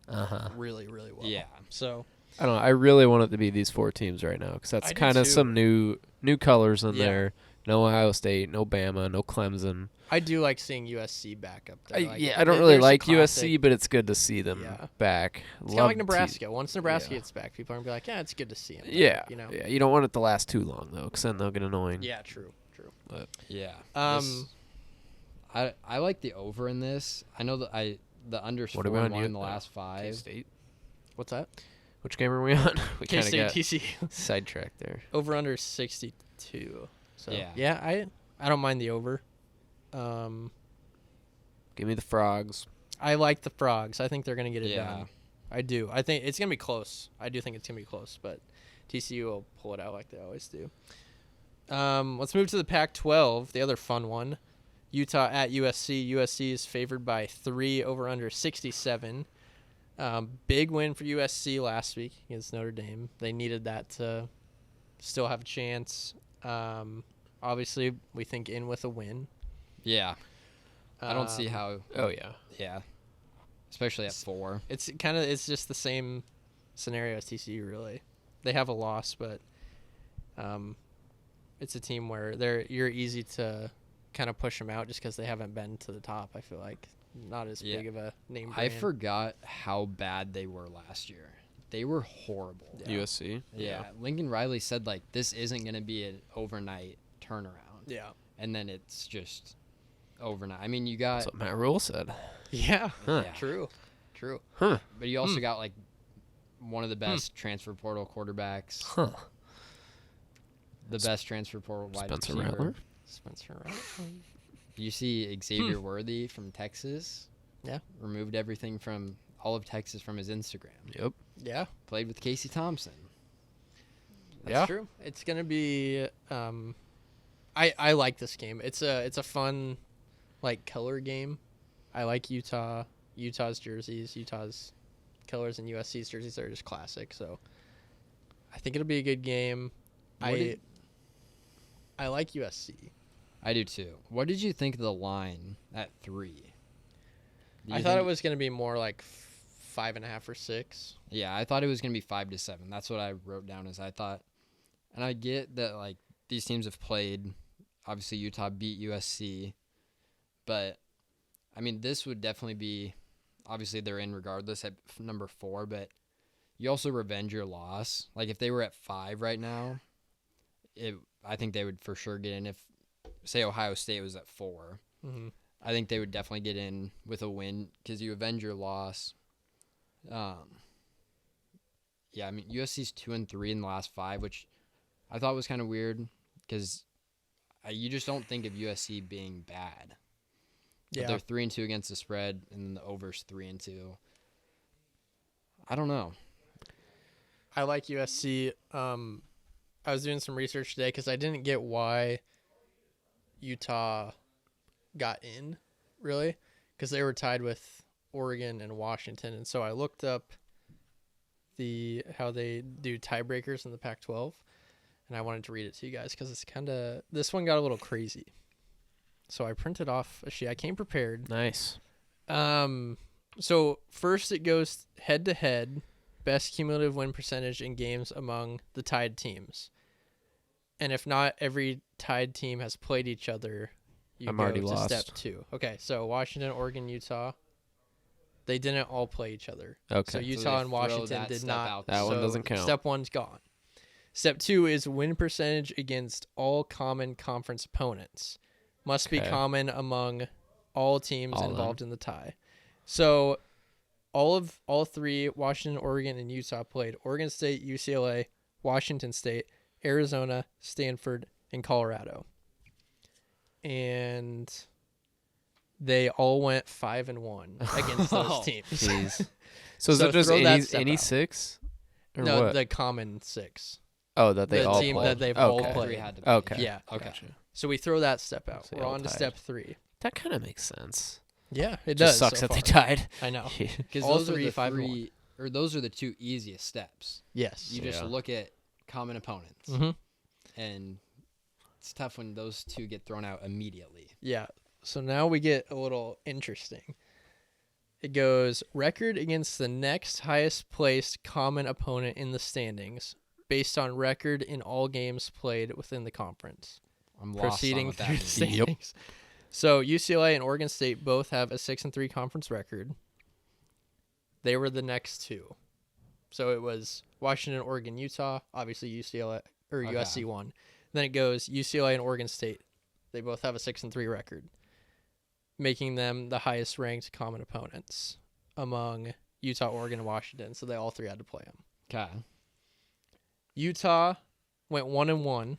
Uh-huh. really, really well. yeah. So I don't know. I really want it to be these 4 teams right now because I that's do kind of too. some new colors in Yeah. there. No Ohio State, no Bama, no Clemson. I do like seeing USC back up there. Like, I don't really there's a like classic- USC, but it's good to see them Yeah. back. It's kind of like Nebraska. Once Nebraska yeah. gets back, people are gonna be like, "Yeah, it's good to see him." Yeah, you know. yeah. You don't want it to last too long though, because then they'll get annoying. Yeah, true. Yeah. Um, I like the over in this. I know that the under's What 4 are we and on? 1 in the last 5. K-State. what's that? Which game are we on? We kind of K-State, got TCU. sidetracked there. Over under 62. So Yeah. I don't mind the over. Give me the Frogs. I like the Frogs. I think they're gonna get it Yeah. done. I do. I think it's gonna be close. I do think it's gonna be close, but TCU will pull it out like they always do. Let's move to the Pac-12, the other fun one. Utah at USC. USC is favored by 3 over under 67. Big win for USC last week against Notre Dame. They needed that to still have a chance. Obviously, we think in with a win. Yeah. I don't see how. Oh yeah. Yeah. Especially at 4. It's just the same scenario as TCU. Really, they have a loss, but it's a team where you're easy to kind of push them out just because they haven't been to the top. I feel like not as Yeah. big of a name I brand. forgot how bad they were last year. They were horrible. Yeah. USC. Yeah. Lincoln Riley said like this isn't going to be an overnight turnaround. Yeah. And then it's just overnight. I mean, you got That's what Matt Rhule said. Yeah. Huh. Yeah. True. Huh. but you also got like one of the best transfer portal quarterbacks. Huh. The best transfer portal wide Spencer receiver. Rattler? Spencer Rattler. You see Xavier Worthy from Texas. Yeah. Removed everything from all of Texas from his Instagram. Yep. Yeah. Played with Casey Thompson. That's true. It's gonna be. I like this game. It's a fun, like, color game. I like Utah's jerseys, Utah's colors, and USC's jerseys are just classic. So I think it'll be a good game. I like USC. I do too. What did you think of the line at 3? I thought it was gonna be more like 5.5 or 6. Yeah, I thought it was gonna be 5 to 7. That's what I wrote down. As I thought, and I get that like these teams have played. Obviously, Utah beat USC, but I mean this would definitely be. Obviously, they're in regardless at number 4, but you also revenge your loss. Like if they were at 5 right now, I think they would for sure get in. If say Ohio State was at 4. Mm-hmm. I think they would definitely get in with a win because you avenge your loss. Yeah, I mean USC's 2-3 in the last 5, which I thought was kind of weird because you just don't think of USC being bad. But they're 3-2 against the spread, and then the over's 3-2. I don't know. I like USC. I was doing some research today because I didn't get why Utah got in, really, because they were tied with Oregon and Washington, and so I looked up how they do tiebreakers in the Pac-12, and I wanted to read it to you guys because it's this one got a little crazy. So I printed off a sheet. I came prepared. Nice. So first it goes head to head, best cumulative win percentage in games among the tied teams, and if not every tied team has played each other, I'm go already to lost. step 2. Okay, so Washington, Oregon, Utah, they didn't all play each other. Okay. So So Utah they and throw Washington that did step not. out That one so doesn't count. Step 1's gone. Step 2 is win percentage against all common conference opponents. Must be Okay. common among all teams All of involved in the tie. So all 3, Washington, Oregon, and Utah played Oregon State, UCLA, Washington State, Arizona, Stanford, and Colorado. And they all went 5-1 against those teams. Jeez. So is So it just throw that step any out. 6? Or No, what? the common 6. Oh, that they the all team played. that they've okay. all played. 3 had to play. Okay. Yeah. Okay. Gotcha. So we throw that step out. So We're they all on to tied. step 3. That kind of makes sense. Yeah, it Just does. sucks so that they far. tied. I know. Because All those are three, the 5-1. those are the 2 easiest steps. Yes. You just Yeah. look at common opponents, Mm-hmm. and it's tough when those 2 get thrown out immediately. Yeah. So now we get a little interesting. It goes record against the next highest placed common opponent in the standings based on record in all games played within the conference. I'm lost on Proceeding what that through the means. standings. So UCLA and Oregon State both have a 6-3 conference record. They were the next 2. So it was Washington, Oregon, Utah. Obviously UCLA or Okay. USC won. Then it goes UCLA and Oregon State. They both have a 6-3 record, making them the highest ranked common opponents among Utah, Oregon, and Washington. So they all 3 had to play them. Okay. Utah went 1-1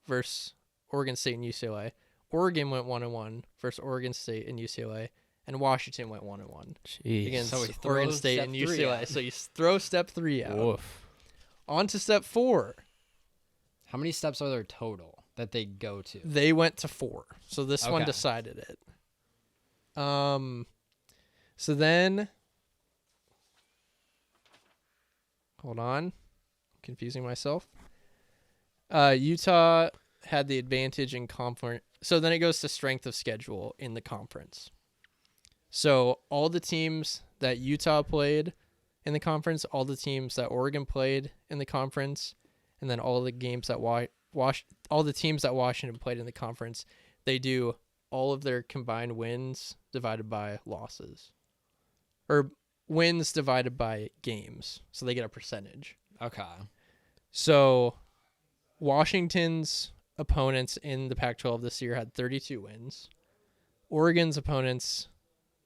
versus Oregon State and UCLA. Oregon went 1-1 versus Oregon State and UCLA, and Washington went 1-1 Jeez. against So we Oregon throw State step and 3 UCLA. out. So you throw step 3 out. Woof. On to step 4. How many steps are there total that they go to? They went to 4. So this one Okay. decided it. So then, hold on, confusing myself. Utah had the advantage in conference. So then it goes to strength of schedule in the conference. So all the teams that Utah played in the conference, all the teams that Oregon played in the conference, and then all the games that all the teams that Washington played in the conference, they do all of their combined wins divided by losses, or wins divided by games. So they get a percentage. Okay. So Washington's opponents in the Pac-12 this year had 32 wins. Oregon's opponents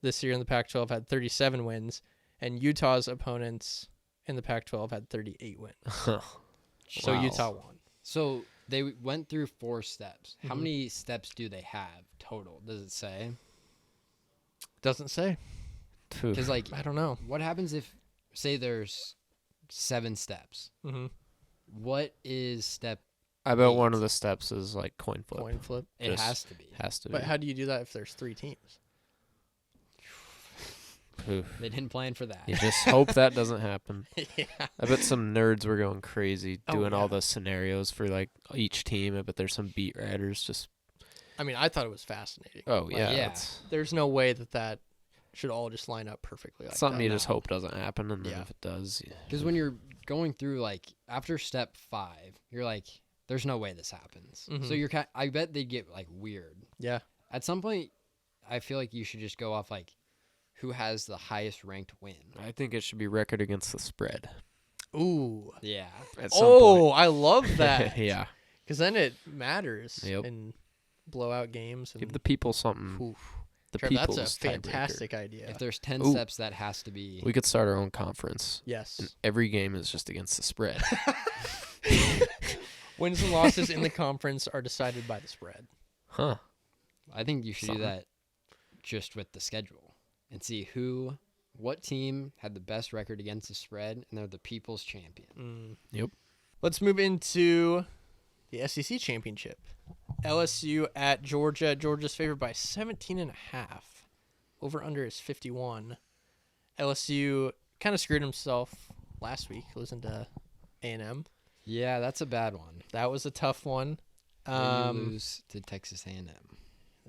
this year in the Pac-12 had 37 wins, and Utah's opponents in the Pac-12 had 38 wins. Wow. So Utah won. So they went through 4 steps. How Mhm. many steps do they have total? Does it say? Doesn't say. Because like, I don't know. what happens if, say, there's 7 steps? Mm-hmm. What is step? I bet one 8? of the steps is like coin flip. Coin flip. It Just has to be. Has to be. But how do you do that if there's 3 teams? Oof. They didn't plan for that. You just hope that doesn't happen. Yeah. I bet some nerds were going crazy Oh, doing all yeah. the scenarios for like each team. I bet there's some beat writers just. I mean, I thought it was fascinating. Oh Like, yeah, yeah. It's There's no way that should all just line up perfectly like something that. you just no. hope doesn't happen, and then Yeah. if it does, yeah. Because when you're going through, like, after step 5, you're like, there's no way this happens. So Mhm. you're I bet they'd get, like, weird. Yeah. At some point, I feel like you should just go off, like, who has the highest ranked win. I think it should be record against the spread. Ooh. Yeah. At some Oh, I love point. that. Yeah, Because then it matters Yep. in blowout games. And give the people something. oof. The Trev, people's that's a tiebreaker. fantastic idea. If there's 10 Ooh. steps, that has to be. We could start our own conference. Yes. And every game is just against the spread. Wins and losses in the conference are decided by the spread. Huh. I think you should do Something. that just with the schedule and see what team had the best record against the spread, and they're the people's champion. Yep. Let's move into the SEC championship. LSU at Georgia. Georgia's favored by 17.5. Over under is 51. LSU kind of screwed himself last week, losing to A&M. Yeah, that's a bad one. That was a tough one. When you lose to Texas A&M.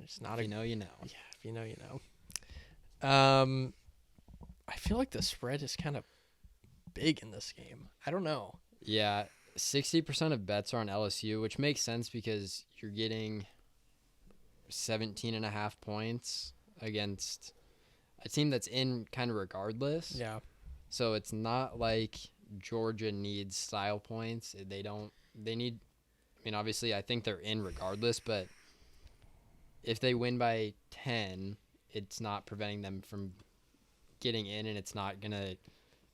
It's not If you know, you know. Yeah, if you know, you know. I feel like the spread is kind of big in this game. I don't know. Yeah, 60% of bets are on LSU, which makes sense because you're getting 17.5 points against a team that's in kind of regardless. Yeah. So it's not like Georgia needs style points. They need, I mean, obviously I think they're in regardless, but if they win by 10, it's not preventing them from getting in, and it's not going to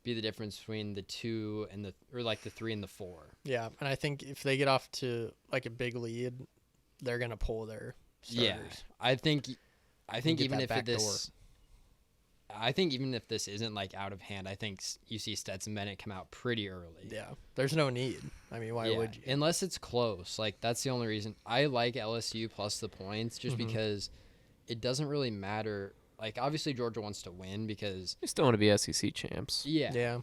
be the difference between the 2 and the 3 and the 4. Yeah, and I think if they get off to like a big lead, they're gonna pull their starters. Yeah, I think get even that if back door. I think even if this isn't like out of hand, I think you see Stetson Bennett come out pretty early. Yeah, there's no need. I mean, why Yeah, would you? unless it's close. Like, that's the only reason I like LSU plus the points, just Mhm. because it doesn't really matter. Like, obviously Georgia wants to win because We still want to be SEC champs. Yeah,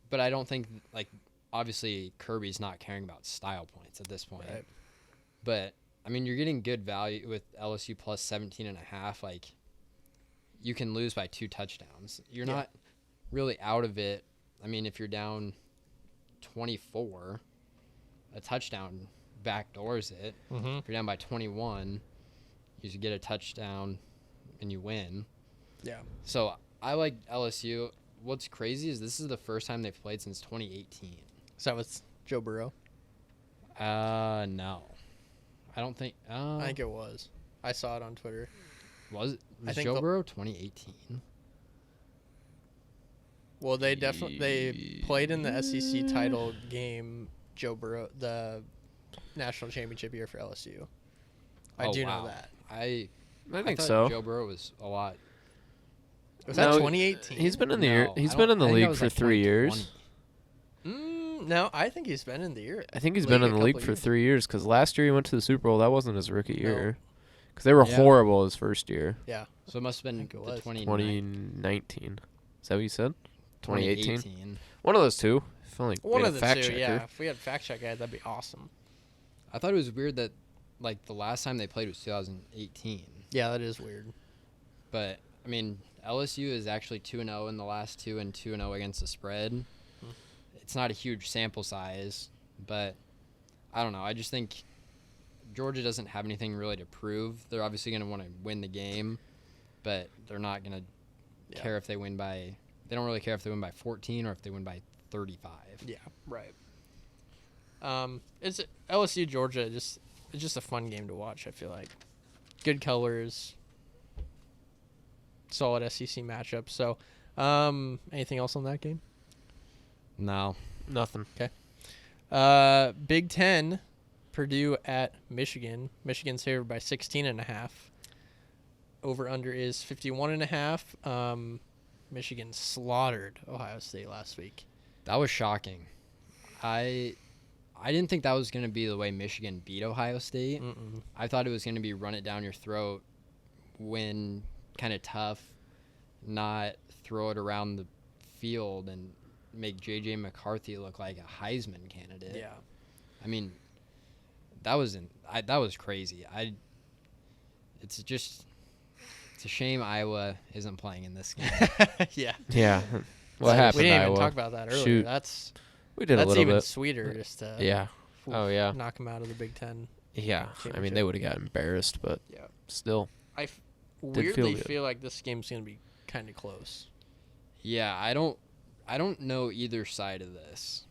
but I don't think, like, obviously Kirby's not caring about style points at this point. Right. But I mean, you're getting good value with LSU plus 17.5. Like, you can lose by 2 touchdowns. You're Yeah. not really out of it. I mean, if you're down 24, a touchdown backdoors it. mm-hmm. If you're down by 21, you just get a touchdown and you win. Yeah. So I like LSU. What's crazy is this is the first time they've played since 2018. Is that with Joe Burrow? No. I don't think. I think it was. I saw it on Twitter. Was it? I Was think Joe the- Burrow 2018? Well, they played in the SEC title game. Joe Burrow, the national championship year for LSU. I Oh, do wow. know that. I think thought so. Joe Burrow was a lot. Was that No, 2018? He's been in the year. No, He's I been don't- in the I think that league was for like 3 years. 2020. No, I think he's been in the year. I think he's League been a in the league couple for years. 3 years because last year he went to the Super Bowl. That wasn't his rookie No. year because they were Yeah. horrible his first year. Yeah. So it must have been think it the was. 2019. Is that what you said? 2018. 2018. One of those two. I feel like One we of had the a fact two, checker. yeah. If we had fact check guy, that'd be awesome. I thought it was weird that, like, the last time they played was 2018. Yeah, that is weird. But I mean, LSU is actually 2-0 in the last 2 and 2-0 against the spread. It's not a huge sample size, but I don't know. I just think Georgia doesn't have anything really to prove. They're obviously going to want to win the game, but they're not going to care if they win by. They don't really care if they win by 14 or if they win by 35. Yeah, right. It's LSU Georgia. It's just a fun game to watch. I feel like good colors, solid SEC matchup. So, anything else on that game? No. Nothing. Big Ten, Purdue at Michigan. Michigan's favored by 16.5. Over under is 51.5. Michigan slaughtered Ohio State last week. That was shocking. I didn't think that was going to be the way Michigan beat Ohio State. I thought it was going to be run it down your throat, win kind of tough, not throw it around the field and make J.J. McCarthy look like a Heisman candidate. Yeah. I mean, that was crazy. It's a shame Iowa isn't playing in this game. Yeah. Yeah. What happened? We didn't Iowa? even talk about that earlier. Shoot. That's We did a little even bit. sweeter just to Yeah. Oh yeah. knock them out of the Big Ten. Yeah. I mean, Championship. they would have got embarrassed, but Yeah. still. I feel weirdly good. feel like this game's going to be kind of close. Yeah, I don't know either side of this.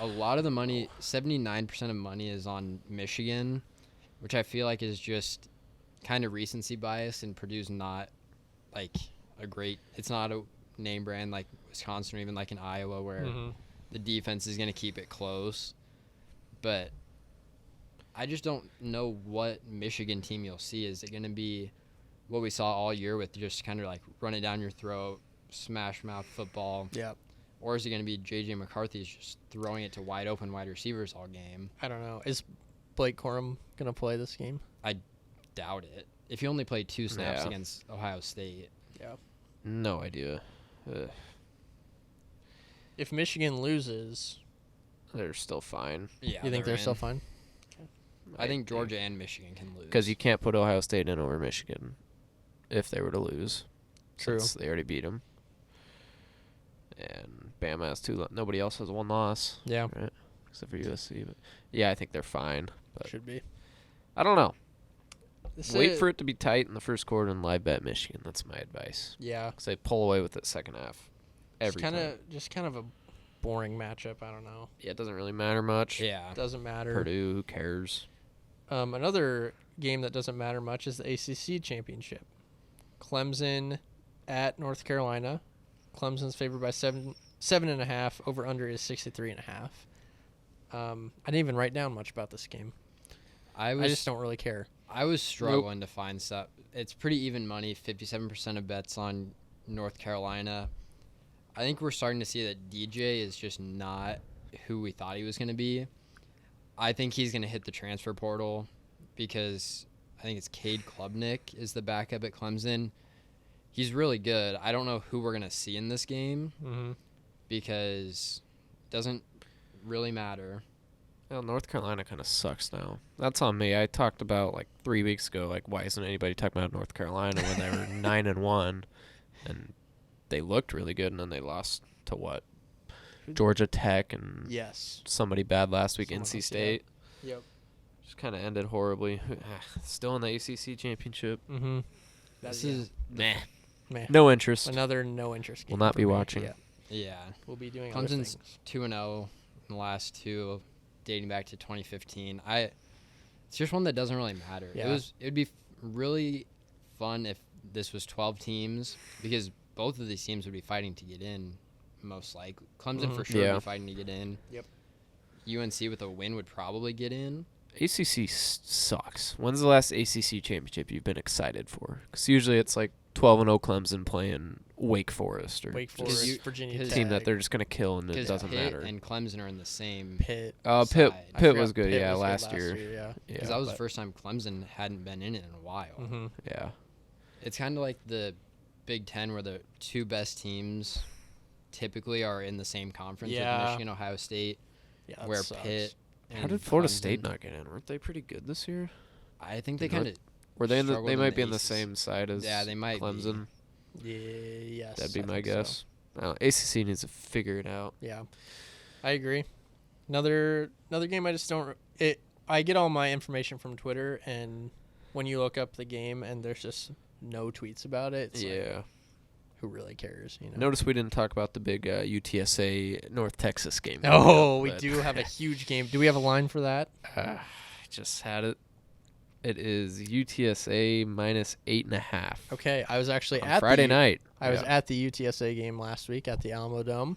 A lot of the money, 79% of money is on Michigan, which I feel like is just kind of recency bias, and Purdue's not like it's not a name brand like Wisconsin or even like in Iowa where the defense is going to keep it close. But I just don't know what Michigan team you'll see. Is it going to be what we saw all year with just kind of like run it down your throat, smash mouth football? Yeah. Or is it going to be J.J. McCarthy's just throwing it to wide open wide receivers all game? I don't know. Is Blake Corum going to play this game? I doubt it. If he only played 2 snaps Yeah. against Ohio State. Yeah. No idea. If Michigan loses, They're still fine. Yeah, you think they're in. still fine? I think Georgia and Michigan can lose. Because you can't put Ohio State in over Michigan if they were to lose. True. Since they already beat them. And Bama has 2. Nobody else has 1 loss. Yeah. Right? Except for USC. But yeah, I think they're fine. But Should be. I don't know. This Wait is- for it to be tight in the first quarter and live bet Michigan. That's my advice. Yeah. Because they pull away with it second half. Every It's time. just kind of a boring matchup. I don't know. Yeah, it doesn't really matter much. Yeah. Doesn't matter. Purdue, who cares? Another game that doesn't matter much is the ACC championship. Clemson at North Carolina. Clemson's favored by 7.5. Over under is 63.5. I didn't even write down much about this game. I just don't really care. I was struggling to find stuff. It's pretty even money. 57% of bets on North Carolina. I think we're starting to see that DJ is just not who we thought he was going to be. I think he's going to hit the transfer portal because I think it's Cade Klubnik is the backup at Clemson. He's really good. I don't know who we're going to see in this game because it doesn't really matter. Well, North Carolina kind of sucks now. That's on me. I talked about 3 weeks ago, why isn't anybody talking about North Carolina when they were 9-1, and they looked really good, and then they lost to what? Georgia Tech and Yes. somebody bad last week, Someone NC else, State. Yep. Just kind of ended horribly. Still in the ACC championship. Mm-hmm. This is Meh. Meh. No interest. Another no interest game. Will not for be me. watching. Yeah. yeah. We'll be doing other Clemson's things. 2-0 in the last 2, dating back to 2015. It's just one that doesn't really matter. Yeah. It would be really fun if this was 12 teams because both of these teams would be fighting to get in, most likely. Clemson for sure would Yeah. be fighting to get in. Yep. UNC with a win would probably get in. ACC sucks. When's the last ACC championship you've been excited for? Because usually it's 12-0 Clemson playing Wake Forest or Wake just Forest, Virginia a Tech. team that they're just going to kill and it Because doesn't Pitt matter. and Clemson are in the same. Pitt. Pitt side. I Pitt forgot was good, Pitt yeah, was good last year. Yeah. Because Yeah, that was the but- first time Clemson hadn't been in it in a while. Mm-hmm. yeah. It's kind of like the Big Ten where the 2 best teams typically are in the same conference Yeah. with Michigan, Ohio State, Yeah. that where sucks. Pitt. How and did Florida Clemson- State not get in? Weren't they pretty good this year? I think they Did not- kind of. Were they in the? struggled They in might the be in the ACC. same side as Yeah, they might be. Clemson. Yeah. Yes. That'd be I my think so. guess. ACC needs to figure it out. Yeah, I agree. Another game I just don't. I get all my information from Twitter, and when you look up the game and there's just no tweets about it, it's like, who really cares? You know. Notice we didn't talk about the big UTSA North Texas game. Oh, we but- do have a huge game. Do we have a line for that? I just had it. It is UTSA minus 8.5. Okay, I was actually On at Friday night. I was Yeah. at the UTSA game last week at the Alamo Dome.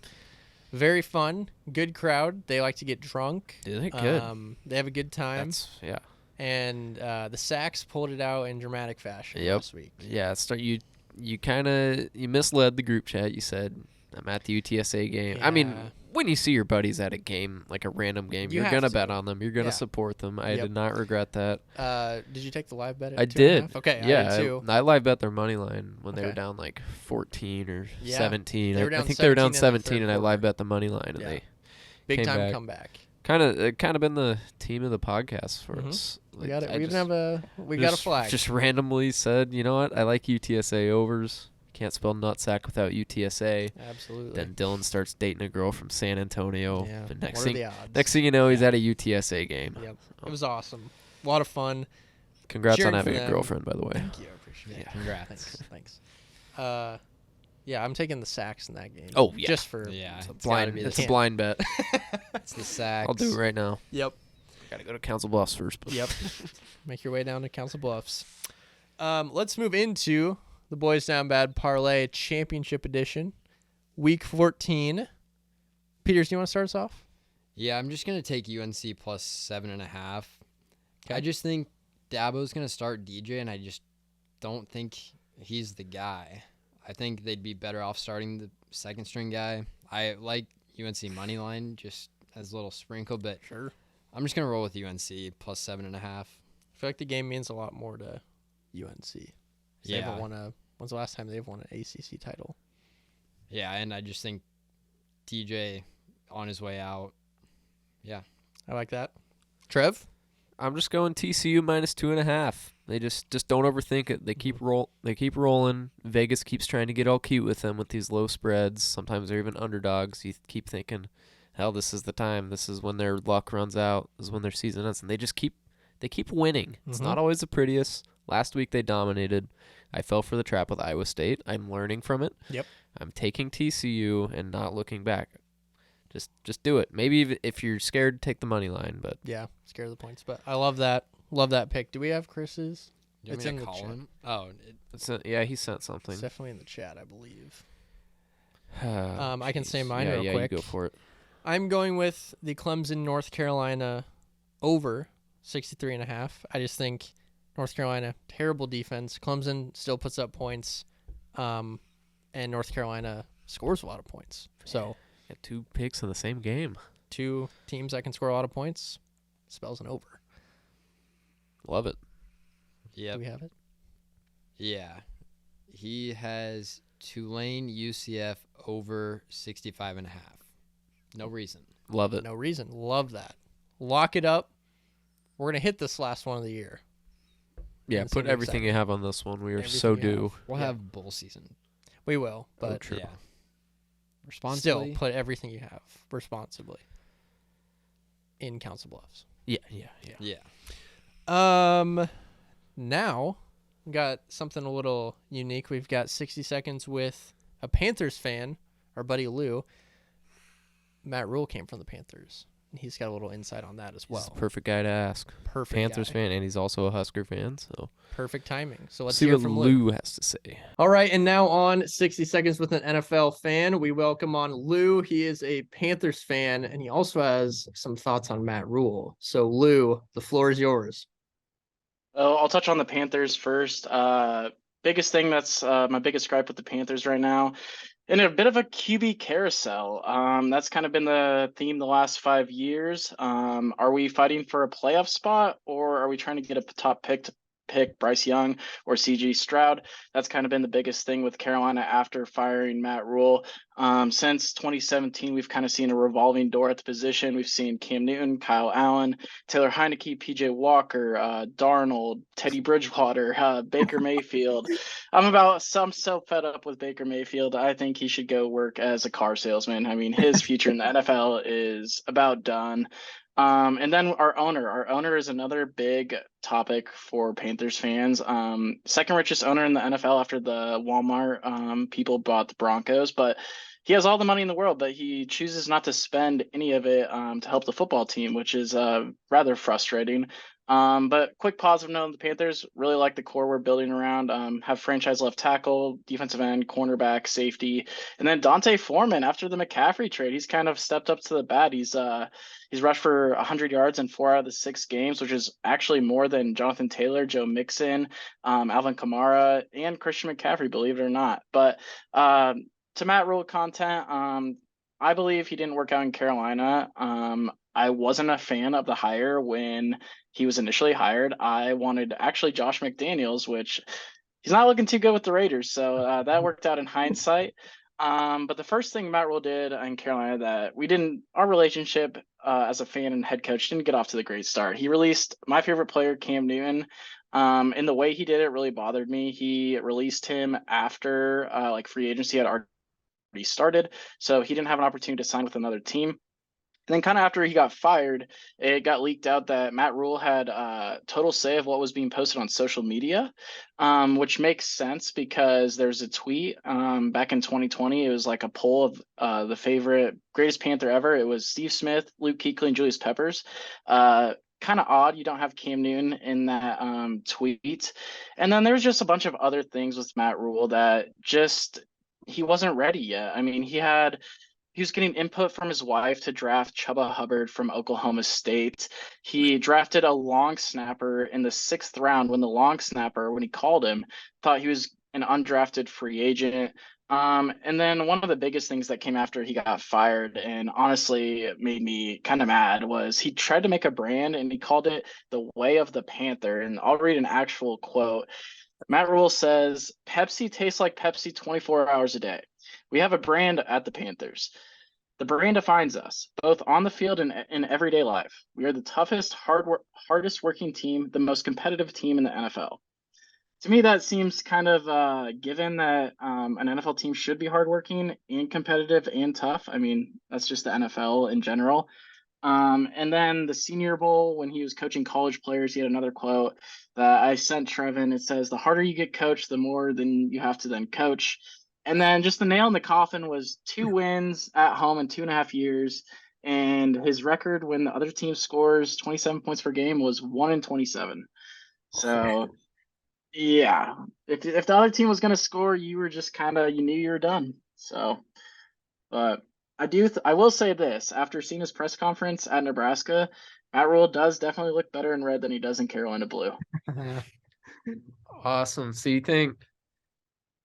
Very fun, good crowd. They like to get drunk. Did it good. They have a good time. Yeah. And the Sacks pulled it out in dramatic fashion Yep. last week. Yeah, you misled the group chat. You said I'm at the UTSA game. I mean, Yeah. when you see your buddies at a game, like a random game, You you're have gonna to. bet on them. You're gonna Yeah. support them. I Yep. did not regret that. Did you take the live bet? At I 2.5? did. Okay, Yeah, I did too. I live bet their money line when they were Okay. down like 14 or Yeah. 17. They were I down think they were down 17 in the 17, third and I live quarter. bet the money line, and Yeah. they Big came time back. comeback. kind of been the team of the podcast for Mhm. us. We Like, got it. I We even just- have we got a just- flag. Just randomly said, you know what? I like UTSA overs. Can't spell nutsack without UTSA. Absolutely. Then Dylan starts dating a girl from San Antonio. Yeah. The What are the odds? next thing you know, he's Yeah. at a UTSA game. Yep. It was awesome. A lot of fun. Congrats Cheering on for having a them. girlfriend, by the way. Thank you. I appreciate it. Yeah, congrats. Thanks. Yeah, I'm taking the Sacks in that game. Oh, yeah. Just for Yeah, It's a it's gotta blind. be It's the, a blind bet. it's the Sacks. I'll do it right now. Yep. Gotta go to Council Bluffs first. But Yep. Make your way down to Council Bluffs. Let's move into the Boys Down Bad Parlay Championship Edition, Week 14. Peters, do you want to start us off? Yeah, I'm just gonna take UNC plus 7.5. I Okay. just think Dabo's gonna start DJ, and I just don't think he's the guy. I think they'd be better off starting the second string guy. I like UNC money line just as a little sprinkle, but Sure. I'm just gonna roll with UNC plus 7.5. I feel like the game means a lot more to UNC. They Yeah. haven't won when's the last time they've won an ACC title? Yeah, and I just think DJ on his way out. I like that. Trev? I'm just going TCU minus 2.5. They just don't overthink it. They keep rolling. Vegas keeps trying to get all cute with them with these low spreads. Sometimes they're even underdogs. You keep thinking, hell, this is the time. This is when their luck runs out. This is when their season ends, and they keep winning. It's Mhm. not always the prettiest. Last week they dominated. I fell for the trap with Iowa State. I'm learning from it. Yep. I'm taking TCU and not looking back. Just do it. Maybe if you're scared, take the money line. But Yeah, scare the points. But I love that. Love that pick. Do we have Chris's? Do you It's want in me to the call chat. him? Oh, yeah, he sent something. It's definitely in the chat, I believe. I can say mine yeah, real yeah, quick. you go for it. I'm going with the Clemson North Carolina over 63.5. I just think North Carolina, terrible defense. Clemson still puts up points, and North Carolina scores a lot of points. So Got 2 picks in the same game. two teams that can score a lot of points spells an over. Love it. yep. Do we have it? Yeah. He has Tulane UCF over 65.5. No reason. Love it. No reason. Love that. Lock it up. We're gonna hit this last one of the year. Yeah, It's put gonna be everything you exciting. have on this one. We are Everything so you due. We'll Yeah. have bowl season. We will, but true. Yeah. still Responsibly. put everything you have responsibly in Council Bluffs. Yeah. Yeah. Now we got something a little unique. We've got 60 seconds with a Panthers fan, our buddy Lou. Matt Rhule came from the Panthers. He's got a little insight on that as He's the well. perfect guy to ask. Perfect Panthers guy. fan, and he's also a Husker fan. So Perfect timing. So let's see hear what from Lou. Lou has to say. All right, and now on 60 Seconds with an NFL fan, we welcome on Lou. He is a Panthers fan, and he also has some thoughts on Matt Rhule. So, Lou, the floor is yours. Oh, I'll touch on the Panthers first. Biggest thing that's my biggest gripe with the Panthers right now, in a bit of a QB carousel. That's kind of been the theme the last 5 years. Are we fighting for a playoff spot, or are we trying to get a top pick to pick Bryce Young or CG Stroud? That's kind of been the biggest thing with Carolina after firing Matt Rhule. Since 2017, we've kind of seen a revolving door at the position. We've seen Cam Newton, Kyle Allen, Taylor Heineke, PJ Walker, Darnold, Teddy Bridgewater, Baker Mayfield. I'm so fed up with Baker Mayfield. I think he should go work as a car salesman. I mean, his future in the NFL is about done. And then our owner is another big topic for Panthers fans. Second richest owner in the NFL after the Walmart people bought the Broncos, but he has all the money in the world, but he chooses not to spend any of it to help the football team, which is rather frustrating. But quick positive note on the Panthers, really like the core we're building around. Have franchise left tackle, defensive end, cornerback, safety, and then Dante Foreman. After the McCaffrey trade, he's kind of stepped up to the bat. He's rushed for 100 yards in 4 out of the 6 games, which is actually more than Jonathan Taylor, Joe Mixon, Alvin Kamara, and Christian McCaffrey, believe it or not. But to Matt Rhule content, I believe he didn't work out in Carolina. I wasn't a fan of the hire when he was initially hired. I wanted actually Josh McDaniels, which he's not looking too good with the Raiders. So that worked out in hindsight. But the first thing Matt Rhule did in Carolina that our relationship as a fan and head coach didn't get off to the great start. He released my favorite player, Cam Newton. And the way he did it really bothered me. He released him after like free agency had already started. So he didn't have an opportunity to sign with another team. And then kind of after he got fired, it got leaked out that Matt Rhule had total say of what was being posted on social media, which makes sense because there's a tweet back in 2020. It was like a poll of the favorite greatest Panther ever. It was Steve Smith, Luke Kuechly, and Julius Peppers. Kind of odd you don't have Cam Newton in that tweet. And then there's just a bunch of other things with Matt Rhule that just he wasn't ready yet. I mean, he was getting input from his wife to draft Chuba Hubbard from Oklahoma State. He drafted a long snapper in the 6th round when the long snapper, when he called him, thought he was an undrafted free agent. And then one of the biggest things that came after he got fired, and honestly it made me kind of mad, was he tried to make a brand and he called it the Way of the Panther. And I'll read an actual quote. Matt Rhule says, "Pepsi tastes like Pepsi 24 hours a day. We have a brand at the Panthers. The brand defines us, both on the field and in everyday life. We are the toughest, hardest working team, the most competitive team in the NFL." To me, that seems kind of given that an NFL team should be hardworking and competitive and tough. I mean, that's just the NFL in general. And then the Senior Bowl, when he was coaching college players, he had another quote that I sent Trevin. It says, "The harder you get coached, the more then you have to then coach." And then just the nail in the coffin was 2 wins at home in 2.5 years. And his record when the other team scores 27 points per game was 1-27. So yeah, if the other team was going to score, you were just you knew you were done. So, but I will say this, after seeing his press conference at Nebraska, Matt Rhule does definitely look better in red than he does in Carolina blue. Awesome. So you think,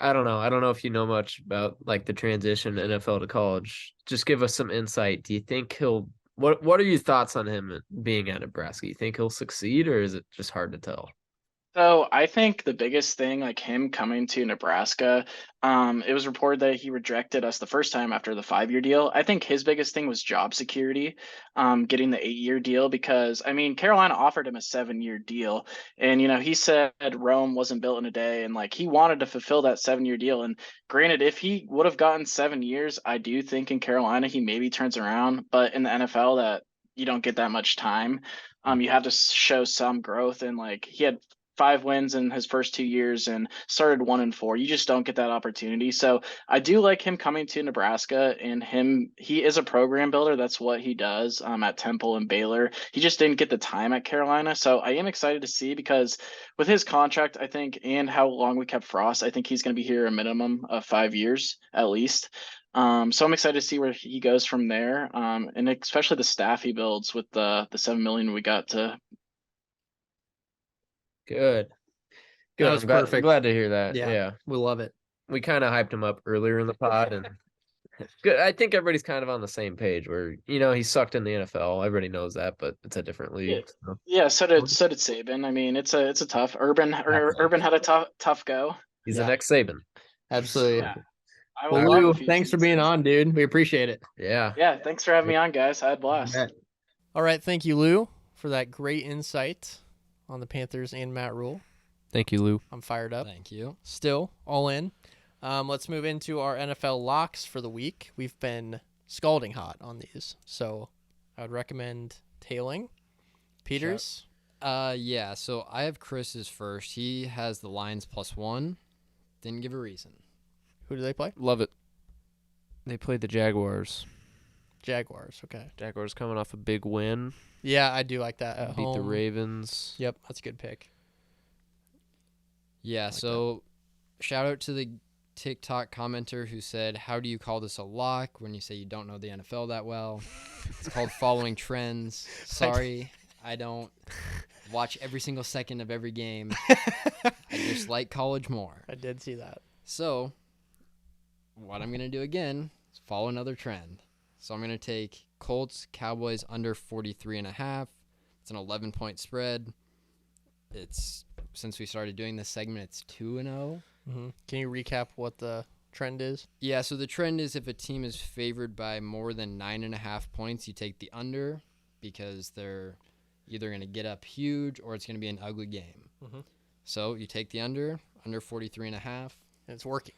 I don't know if you know much about like the transition NFL to college. Just give us some insight. Do you think what are your thoughts on him being at Nebraska? You think he'll succeed, or is it just hard to tell? So I think the biggest thing, like him coming to Nebraska, it was reported that he rejected us the first time after the 5-year deal. I think his biggest thing was job security, getting the 8-year deal, because I mean, Carolina offered him a 7-year deal, and he said Rome wasn't built in a day, and like he wanted to fulfill that 7-year deal. And granted, if he would have gotten 7 years, I do think in Carolina he maybe turns around, but in the NFL that you don't get that much time. You have to show some growth, and like he had 5 wins in his first 2 years and started 1-4. You just don't get that opportunity. So I do like him coming to Nebraska, and he is a program builder. That's what he does at Temple and Baylor. He just didn't get the time at Carolina. So I am excited to see, because with his contract, I think, and how long we kept Frost, I think he's going to be here a minimum of 5 years at least. So I'm excited to see where he goes from there. And especially the staff he builds with the $7 million we got to. Good. That was perfect. Glad to hear that. Yeah. Yeah. We love it. We kind of hyped him up earlier in the pod, and good. I think everybody's kind of on the same page where, he sucked in the NFL. Everybody knows that, but it's a different league. So. Yeah, so did Saban. I mean, it's a tough Urban had a tough go. He's the next Saban. Absolutely. Yeah. I Well, would love Lou, if he thanks for sees being this. on, dude. We appreciate it. Yeah. Yeah, thanks for having me on, guys. I had a blast. Bet. All right, thank you, Lou, for that great insight on the Panthers and Matt Rhule. Thank you, Lou. I'm fired up. Thank you. Still all in. Let's move into our NFL locks for the week. We've been scalding hot on these, so I would recommend tailing. Peters? Yeah, so I have Chris's first. He has the Lions +1. Didn't give a reason. Who do they play? Love it. They played the Jaguars. Jaguars. Okay. Jaguars coming off a big win. Yeah, I do like that. At Beat the home. Ravens. Yep, that's a good pick. Yeah, so shout out to the TikTok commenter who said, "How do you call this a lock when you say you don't know the NFL that well?" It's called following trends. Sorry, I don't watch every single second of every game. I just like college more. I did see that. So, what I'm going to do again is follow another trend. So I'm going to take Colts, Cowboys under 43.5. It's an 11-point spread. It's, since we started doing this segment, it's 2-0. Mm-hmm. Can you recap what the trend is? Yeah, so the trend is if a team is favored by more than 9.5 points, you take the under because they're either going to get up huge or it's going to be an ugly game. Mm-hmm. So you take the under 43.5. And it's working.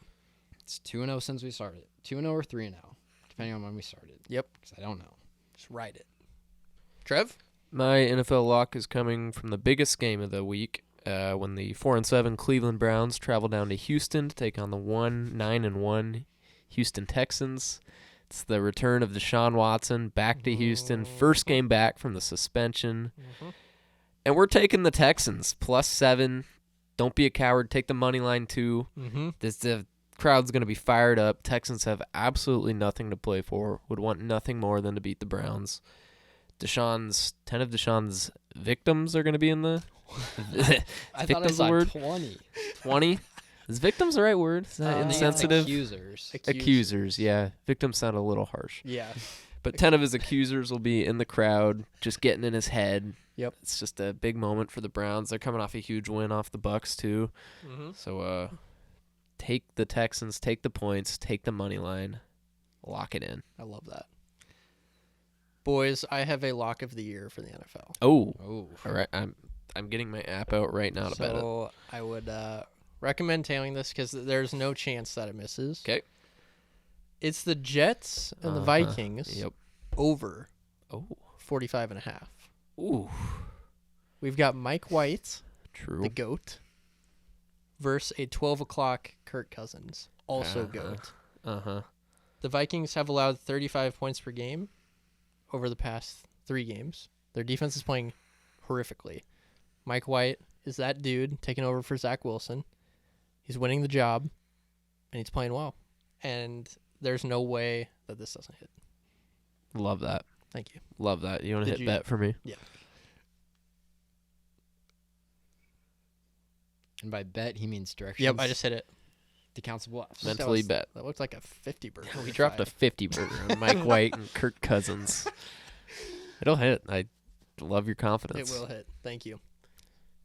It's 2-0 since we started. 2-0 or 3-0, depending on when we started. Yep. Because I don't know. Just ride it. Trev? My NFL lock is coming from the biggest game of the week when the 4-7 Cleveland Browns travel down to Houston to take on the 9-1 Houston Texans. It's the return of Deshaun Watson back to Houston. First game back from the suspension. Mm-hmm. And we're taking the Texans, +7. Don't be a coward. Take the money line, too. Mm-hmm. The crowd's going to be fired up. Texans have absolutely nothing to play for. Would want nothing more than to beat the Browns. 10 of Deshaun's victims are going to be in the... I thought I saw word? 20. 20? Is victims the right word? Is that I think it's insensitive? Accusers. Accusers, yeah. Victims sound a little harsh. Yeah. But 10 of his accusers will be in the crowd, just getting in his head. Yep. It's just a big moment for the Browns. They're coming off a huge win off the Bucks too. Mm-hmm. So take the Texans, take the points, take the money line, lock it in. I love that. Boys, I have a lock of the year for the NFL. Oh. Oh. All right. I'm getting my app out right now to bet it. So I would recommend tailing this because there's no chance that it misses. Okay. It's the Jets and the Vikings Yep. over Oh. 45.5. Ooh. We've got Mike White, True. the GOAT, versus a 12 o'clock Kirk Cousins, also Uh-huh. GOAT. Uh-huh. The Vikings have allowed 35 points per game over the past 3 games. Their defense is playing horrifically. Mike White is that dude taking over for Zach Wilson. He's winning the job, and he's playing well. And there's no way that this doesn't hit. Love that. Thank you. Love that. You want to Did hit you- bet for me? Yeah. And by bet, he means directions. Yep, I just hit it. to Council Bluffs. Meant- Mentally That bet. That looked like a 50 burger. We dropped a 50 burger on Mike White and Kirk Cousins. It'll hit. I love your It confidence. will hit. Thank you.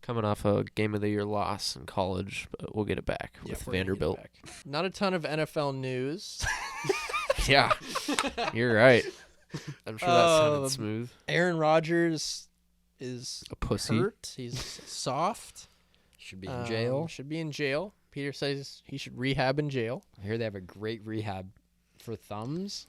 Coming off a game of the year loss in college, but we'll get it back Yeah, with we're gonna get it Vanderbilt. back. Not a ton of NFL news. Yeah, you're right. I'm sure that sounded Um, smooth. Aaron Rodgers is A pussy. hurt. He's soft. Should be in jail. Should be in jail. Peter says he should rehab in jail. I hear they have a great rehab for thumbs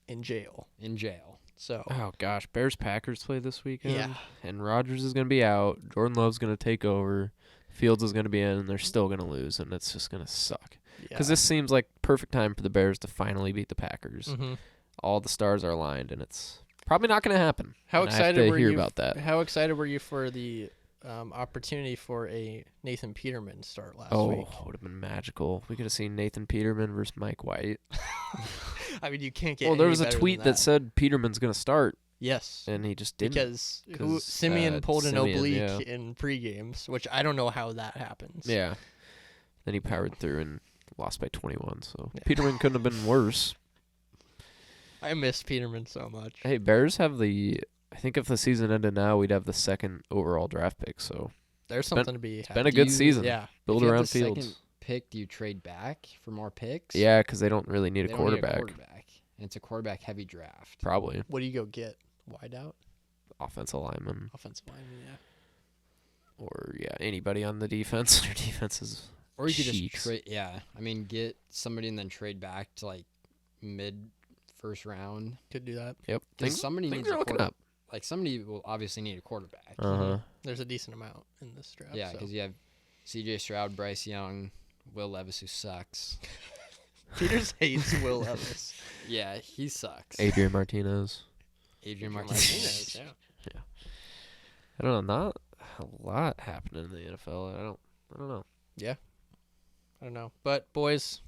In jail. in jail. So Oh gosh, Bears Packers play this weekend. Yeah. And Rodgers is gonna be out. Jordan Love's gonna take over. Fields is gonna be in, and they're still gonna lose, and it's just gonna suck. Because this seems like perfect time for the Bears to finally beat the Packers. hmm All the stars are aligned, and it's probably not gonna happen. How And I have excited to were hear you? about that? How excited were you for the opportunity for a Nathan Peterman start last Oh, week? it would have been magical. We could have seen Nathan Peterman versus Mike White. I mean, you can't get. Well, there any was a better tweet than that said Peterman's gonna start, yes, and he just didn't. because 'cause, Simeon pulled an Simeon, oblique yeah. in pre-games, which I don't know how that happens. Yeah. Then he powered through and lost by 21. So Yeah. Peterman couldn't have been worse. I miss Peterman so much. Hey, Bears have I think if the season ended now, we'd have the second overall draft pick. So There's something to be. been a had. good you- season. Yeah. Build If you have around the second Fields. pick, do you trade back for more picks? Yeah, because they don't really need They a don't need quarterback. And it's a quarterback heavy draft. Probably What do you go get? Wideout, offensive lineman offensive lineman. Yeah. or anybody on the defense. Their defense is Or you could just Cheeks. trade. Yeah, I mean, get somebody and then trade back to like mid first round. Could do that. yep. Because somebody things needs are a looking quarter. up. Like somebody will obviously need a quarterback. Uh-huh. There's a decent amount in this draft. Yeah, so. because you have C.J. Stroud, Bryce Young, Will Levis, who sucks. Peters hates Will Levis. Yeah, he sucks. Adrian Martinez. Adrian Martinez. Yeah. I don't know. Not a lot happening in the NFL. I don't know. I don't know. But, boys,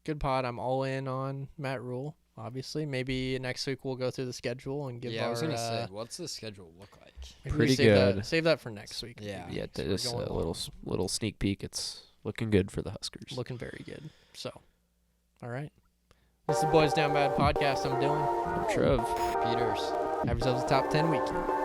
good pod. I'm all in on Matt Rhule, obviously. Maybe next week we'll go through the schedule and give Yeah, our... I was going to say, what's the schedule look like? maybe we Pretty save good. Save that for next week. Yeah. maybe, Yeah, so we're just going a long. little sneak peek. It's looking good for the Huskers. Looking very good. So, all right. This is the Boys Down Bad podcast. I'm Dylan. I'm Trev. Peters. Have yourselves a top 10 weekend.